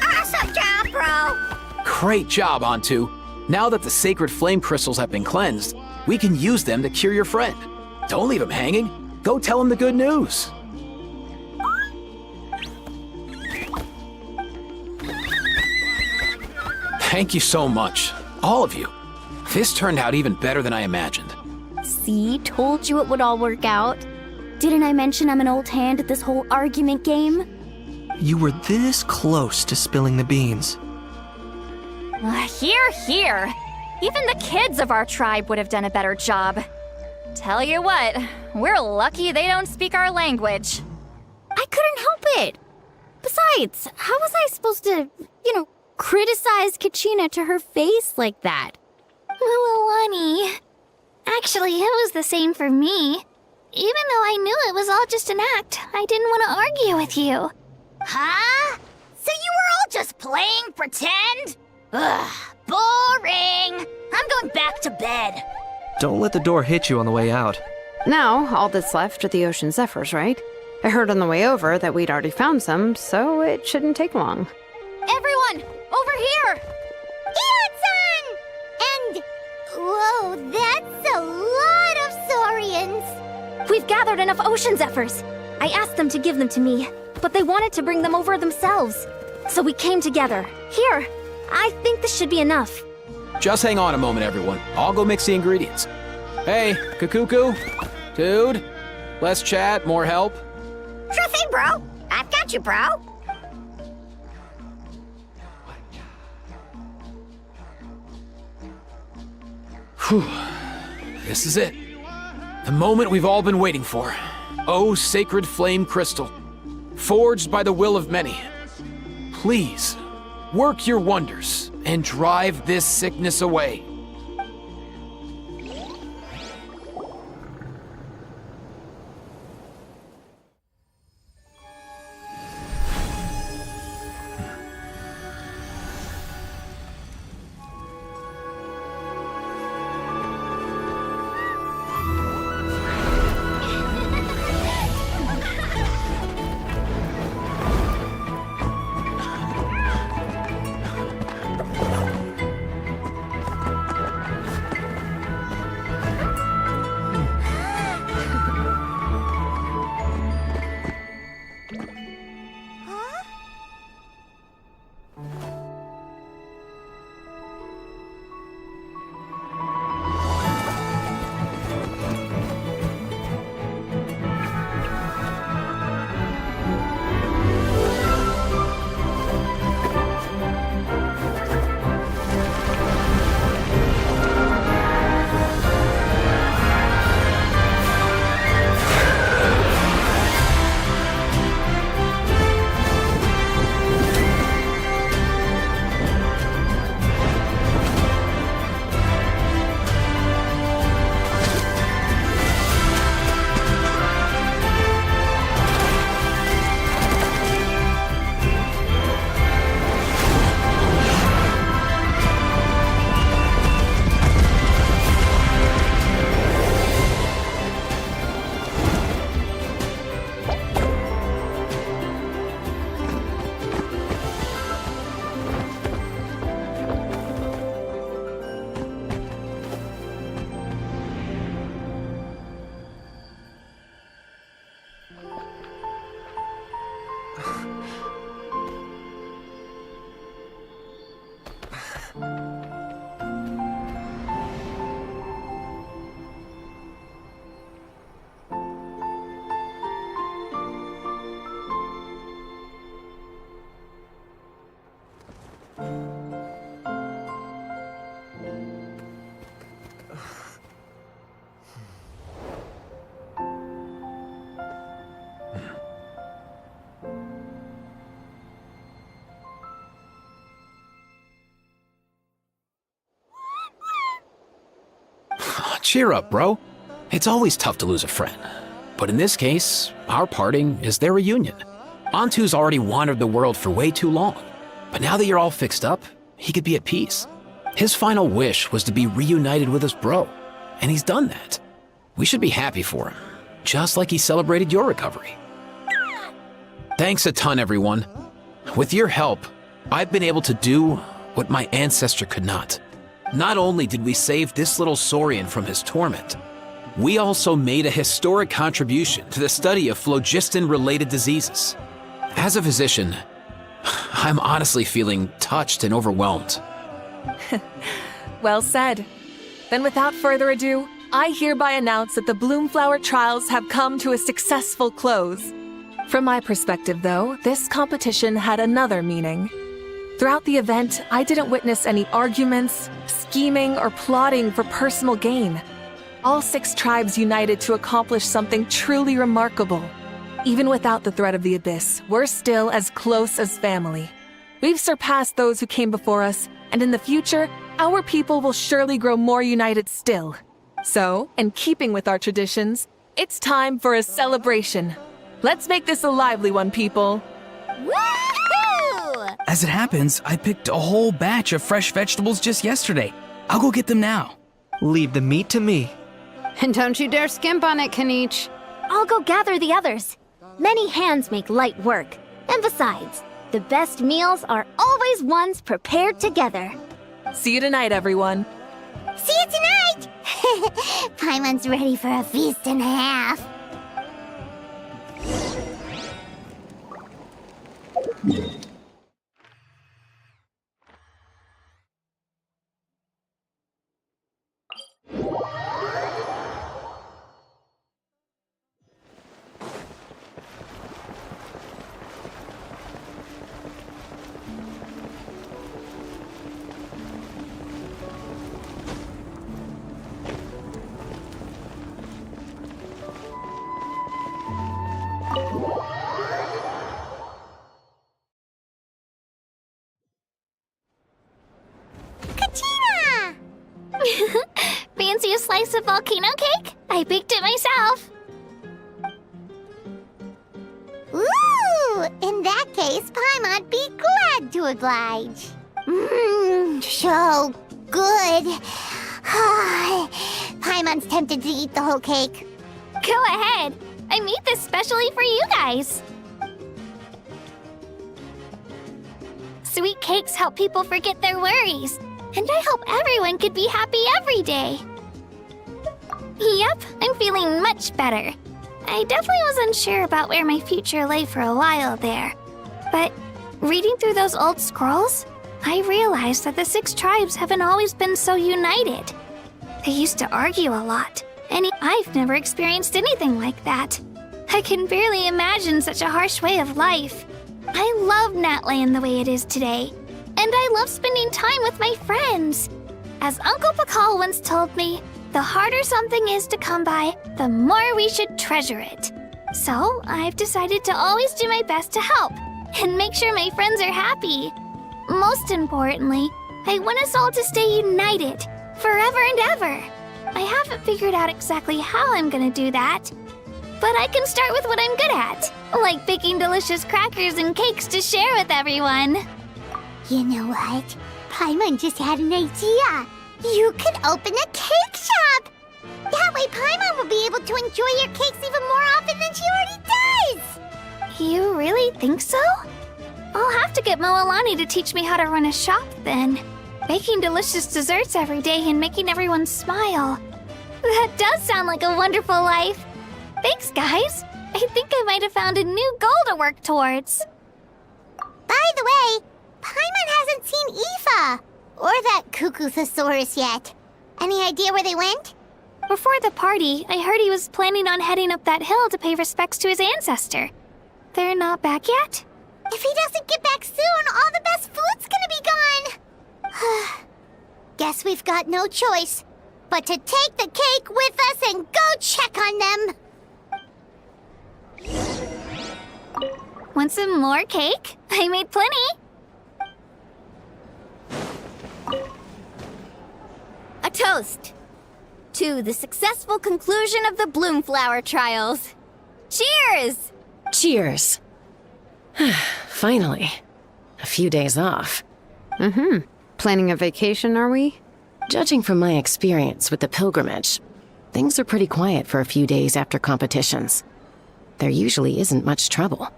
Awesome job, bro! Great job, Antu. Now that the sacred flame crystals have been cleansed, we can use them to cure your friend. Don't leave him hanging. Go tell him the good news. Thank you so much, all of you. This turned out even better than I imagined. See, told you it would all work out. Didn't I mention I'm an old hand at this whole argument game? You were this close to spilling the beans. Hear, hear. Even the kids of our tribe would have done a better job. Tell you what, we're lucky they don't speak our language. I couldn't help it. Besides, how was I supposed to, criticize Kachina to her face like that? Lualani. Actually, it was the same for me. Even though I knew it was all just an act, I didn't want to argue with you. Huh? So you were all just playing pretend? Ugh, boring! I'm going back to bed. Don't let the door hit you on the way out. Now, all that's left are the ocean zephyrs, right? I heard on the way over that we'd already found some, so it shouldn't take long. Everyone, over here! Ian-san! And... whoa, that's a lot of saurians! We've gathered enough ocean zephyrs. I asked them to give them to me, but they wanted to bring them over themselves. So we came together. Here, I think this should be enough. Just hang on a moment, everyone. I'll go mix the ingredients. Hey, Kakuku, dude, less chat, more help. Sure thing, bro. I've got you, bro. Whew. This is it. The moment we've all been waiting for. Oh, sacred flame crystal, forged by the will of many. Please, work your wonders and drive this sickness away. Cheer up, bro. It's always tough to lose a friend. But in this case, our parting is their reunion. Antu's already wandered the world for way too long. But now that you're all fixed up, he could be at peace. His final wish was to be reunited with his bro, and he's done that. We should be happy for him, just like he celebrated your recovery. Thanks a ton, everyone. With your help, I've been able to do what my ancestor could not. Not only did we save this little Saurian from his torment, we also made a historic contribution to the study of phlogiston-related diseases. As a physician, I'm honestly feeling touched and overwhelmed. Well said. Then without further ado, I hereby announce that the Bloomflower trials have come to a successful close. From my perspective, though, this competition had another meaning. Throughout the event, I didn't witness any arguments, scheming, or plotting for personal gain. All 6 tribes united to accomplish something truly remarkable. Even without the threat of the Abyss, we're still as close as family. We've surpassed those who came before us, and in the future, our people will surely grow more united still. So, in keeping with our traditions, it's time for a celebration. Let's make this a lively one, people. As it happens, I picked a whole batch of fresh vegetables just yesterday. I'll go get them now. Leave the meat to me. And don't you dare skimp on it, Kanich. I'll go gather the others. Many hands make light work. And besides, the best meals are always ones prepared together. See you tonight, everyone. See you tonight! Paimon's ready for a feast and a half. fancy a slice of volcano cake? I baked it myself. Ooh, in that case, Paimon'd be glad to oblige. Mmm, so good. Paimon's tempted to eat the whole cake. Go ahead. I made this specially for you guys. Sweet cakes help people forget their worries, and I hope everyone could be happy every day. Yep, I'm feeling much better. I definitely was unsure about where my future lay for a while there. But reading through those old scrolls, I realized that the 6 tribes haven't always been so united. They used to argue a lot, and I've never experienced anything like that. I can barely imagine such a harsh way of life. I love Natland the way it is today, and I love spending time with my friends. As Uncle Pakal once told me, the harder something is to come by, the more we should treasure it. So I've decided to always do my best to help and make sure my friends are happy. Most importantly, I want us all to stay united, forever and ever. I haven't figured out exactly how I'm gonna do that, but I can start with what I'm good at, like baking delicious crackers and cakes to share with everyone. You know what? Paimon just had an idea. You could open a cake shop! That way Paimon will be able to enjoy your cakes even more often than she already does! You really think so? I'll have to get Moalani to teach me how to run a shop then. Baking delicious desserts every day and making everyone smile. That does sound like a wonderful life. Thanks, guys. I think I might have found a new goal to work towards. By the way, Paimon hasn't seen Aoife or that cuckoo thesaurus yet. Any idea where they went? Before the party, I heard he was planning on heading up that hill to pay respects to his ancestor. They're not back yet? If he doesn't get back soon, all the best food's gonna be gone. Guess we've got no choice but to take the cake with us and go check on them. Want some more cake? I made plenty. A toast to the successful conclusion of the Bloomflower trials. Cheers! Cheers. Finally. A few days off. Planning a vacation, are we? Judging from my experience with the pilgrimage, things are pretty quiet for a few days after competitions. There usually isn't much trouble.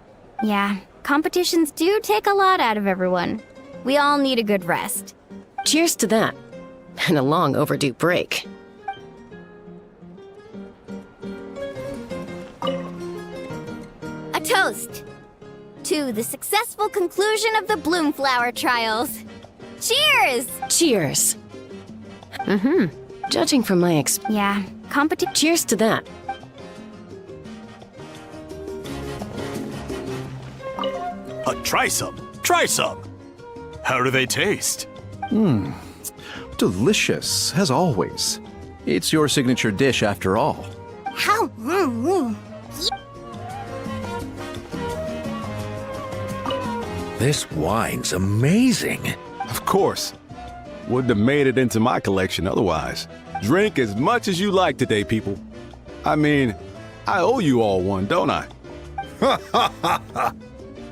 Yeah, competitions do take a lot out of everyone. We all need a good rest. Cheers to that. And a long overdue break. A toast to the successful conclusion of the Bloomflower trials. Cheers! Cheers. Judging from my Yeah, Cheers to that. Try some. Try some. How do they taste? Delicious, as always. It's your signature dish after all. How? This wine's amazing. Of course. Wouldn't have made it into my collection otherwise. Drink as much as you like today, people. I mean, I owe you all one, don't I? Ha ha ha ha!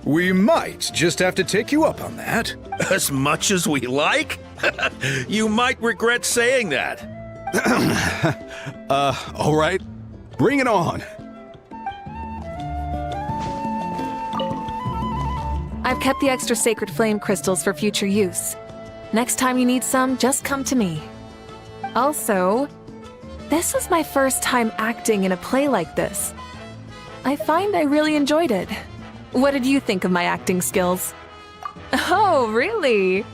We might just have to take you up on that. As much as we like? You might regret saying that. All right. Bring it on. I've kept the extra sacred flame crystals for future use. Next time you need some, just come to me. Also, this was my first time acting in a play like this. I find I really enjoyed it. What did you think of my acting skills? Oh, really?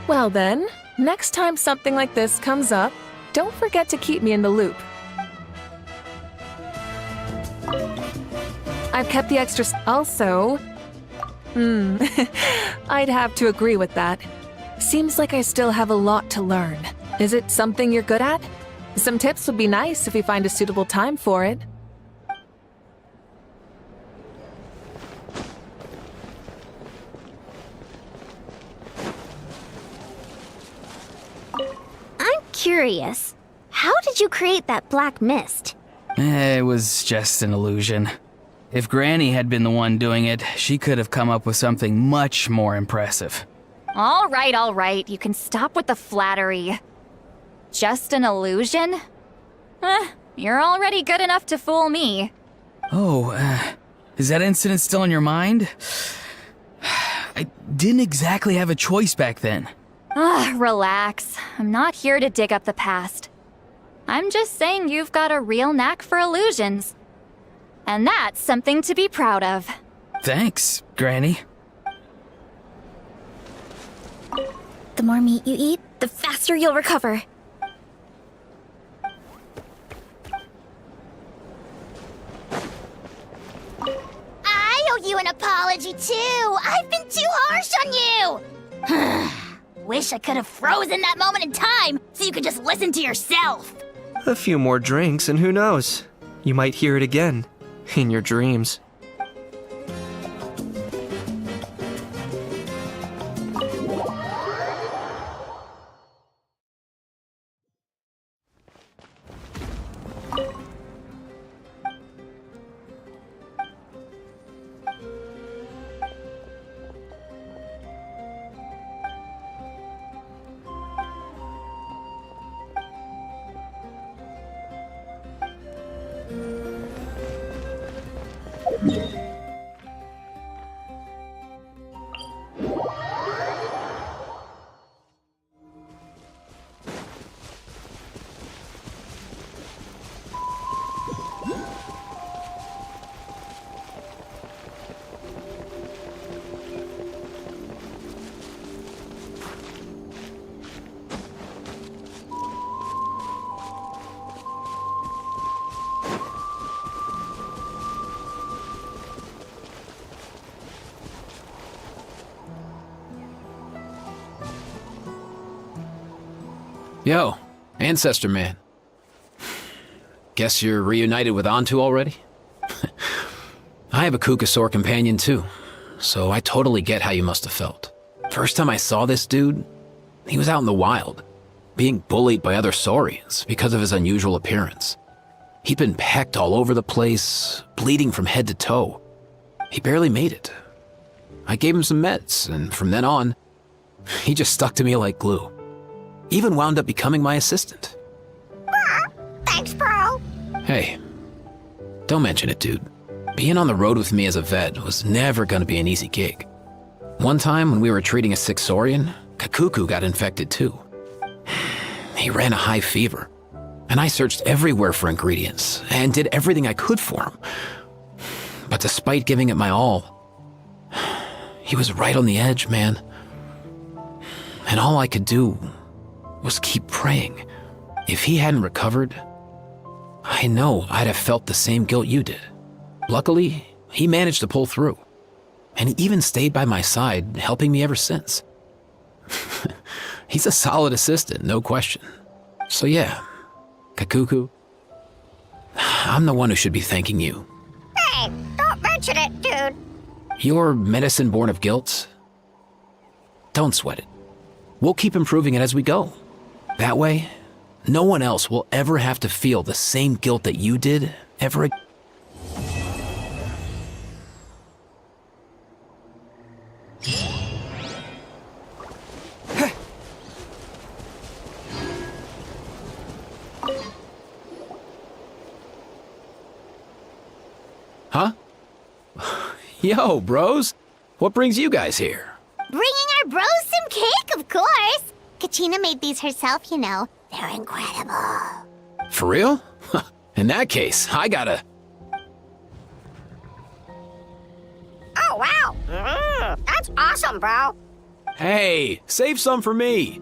Well then, next time something like this comes up, don't forget to keep me in the loop. I've kept the extra... Also... I'd have to agree with that. Seems like I still have a lot to learn. Is it something you're good at? Some tips would be nice if we find a suitable time for it. I'm curious. How did did you create that black mist? It was just an illusion. If Granny had been the one doing it, she could have come up with something much more impressive. All right. You can stop with the flattery. Just an illusion? You're already good enough to fool me. Oh, is that incident still in your mind? I didn't exactly have a choice back then. Relax. I'm not here to dig up the past. I'm just saying you've got a real knack for illusions. And that's something to be proud of. Thanks, Granny. The more meat you eat, the faster you'll recover. I owe you an apology, too. I've been too harsh on you. Wish I could have frozen that moment in time so you could just listen to yourself. A few more drinks, and who knows? You might hear it again. In your dreams. Yo, Ancestor Man. Guess you're reunited with Antu already? I have a Kukasaur companion too, so I totally get how you must have felt. First time I saw this dude, he was out in the wild, being bullied by other saurians because of his unusual appearance. He'd been pecked all over the place, bleeding from head to toe. He barely made it. I gave him some meds, and from then on, he just stuck to me like glue. Even wound up becoming my assistant. Thanks, bro. Hey, don't mention it, dude. Being on the road with me as a vet was never gonna be an easy gig. One time when we were treating a sick saurian, Kakuku got infected too. He ran a high fever, and I searched everywhere for ingredients and did everything I could for him. But despite giving it my all, he was right on the edge, man. And all I could do was keep praying. If he hadn't recovered, I know I'd have felt the same guilt you did. Luckily, he managed to pull through, and he even stayed by my side, helping me ever since. He's a solid assistant, no question. So yeah, Kakuku, I'm the one who should be thanking you. Hey, don't mention it, dude. Your medicine born of guilt? Don't sweat it. We'll keep improving it as we go. That way, no one else will ever have to feel the same guilt that you did ever again. Huh? Yo, bros. What brings you guys here? Bringing our bros some cake, of course. Kachina made these herself, you know. They're incredible. For real? In that case, I gotta... Oh, wow. That's awesome, bro. Hey, save some for me.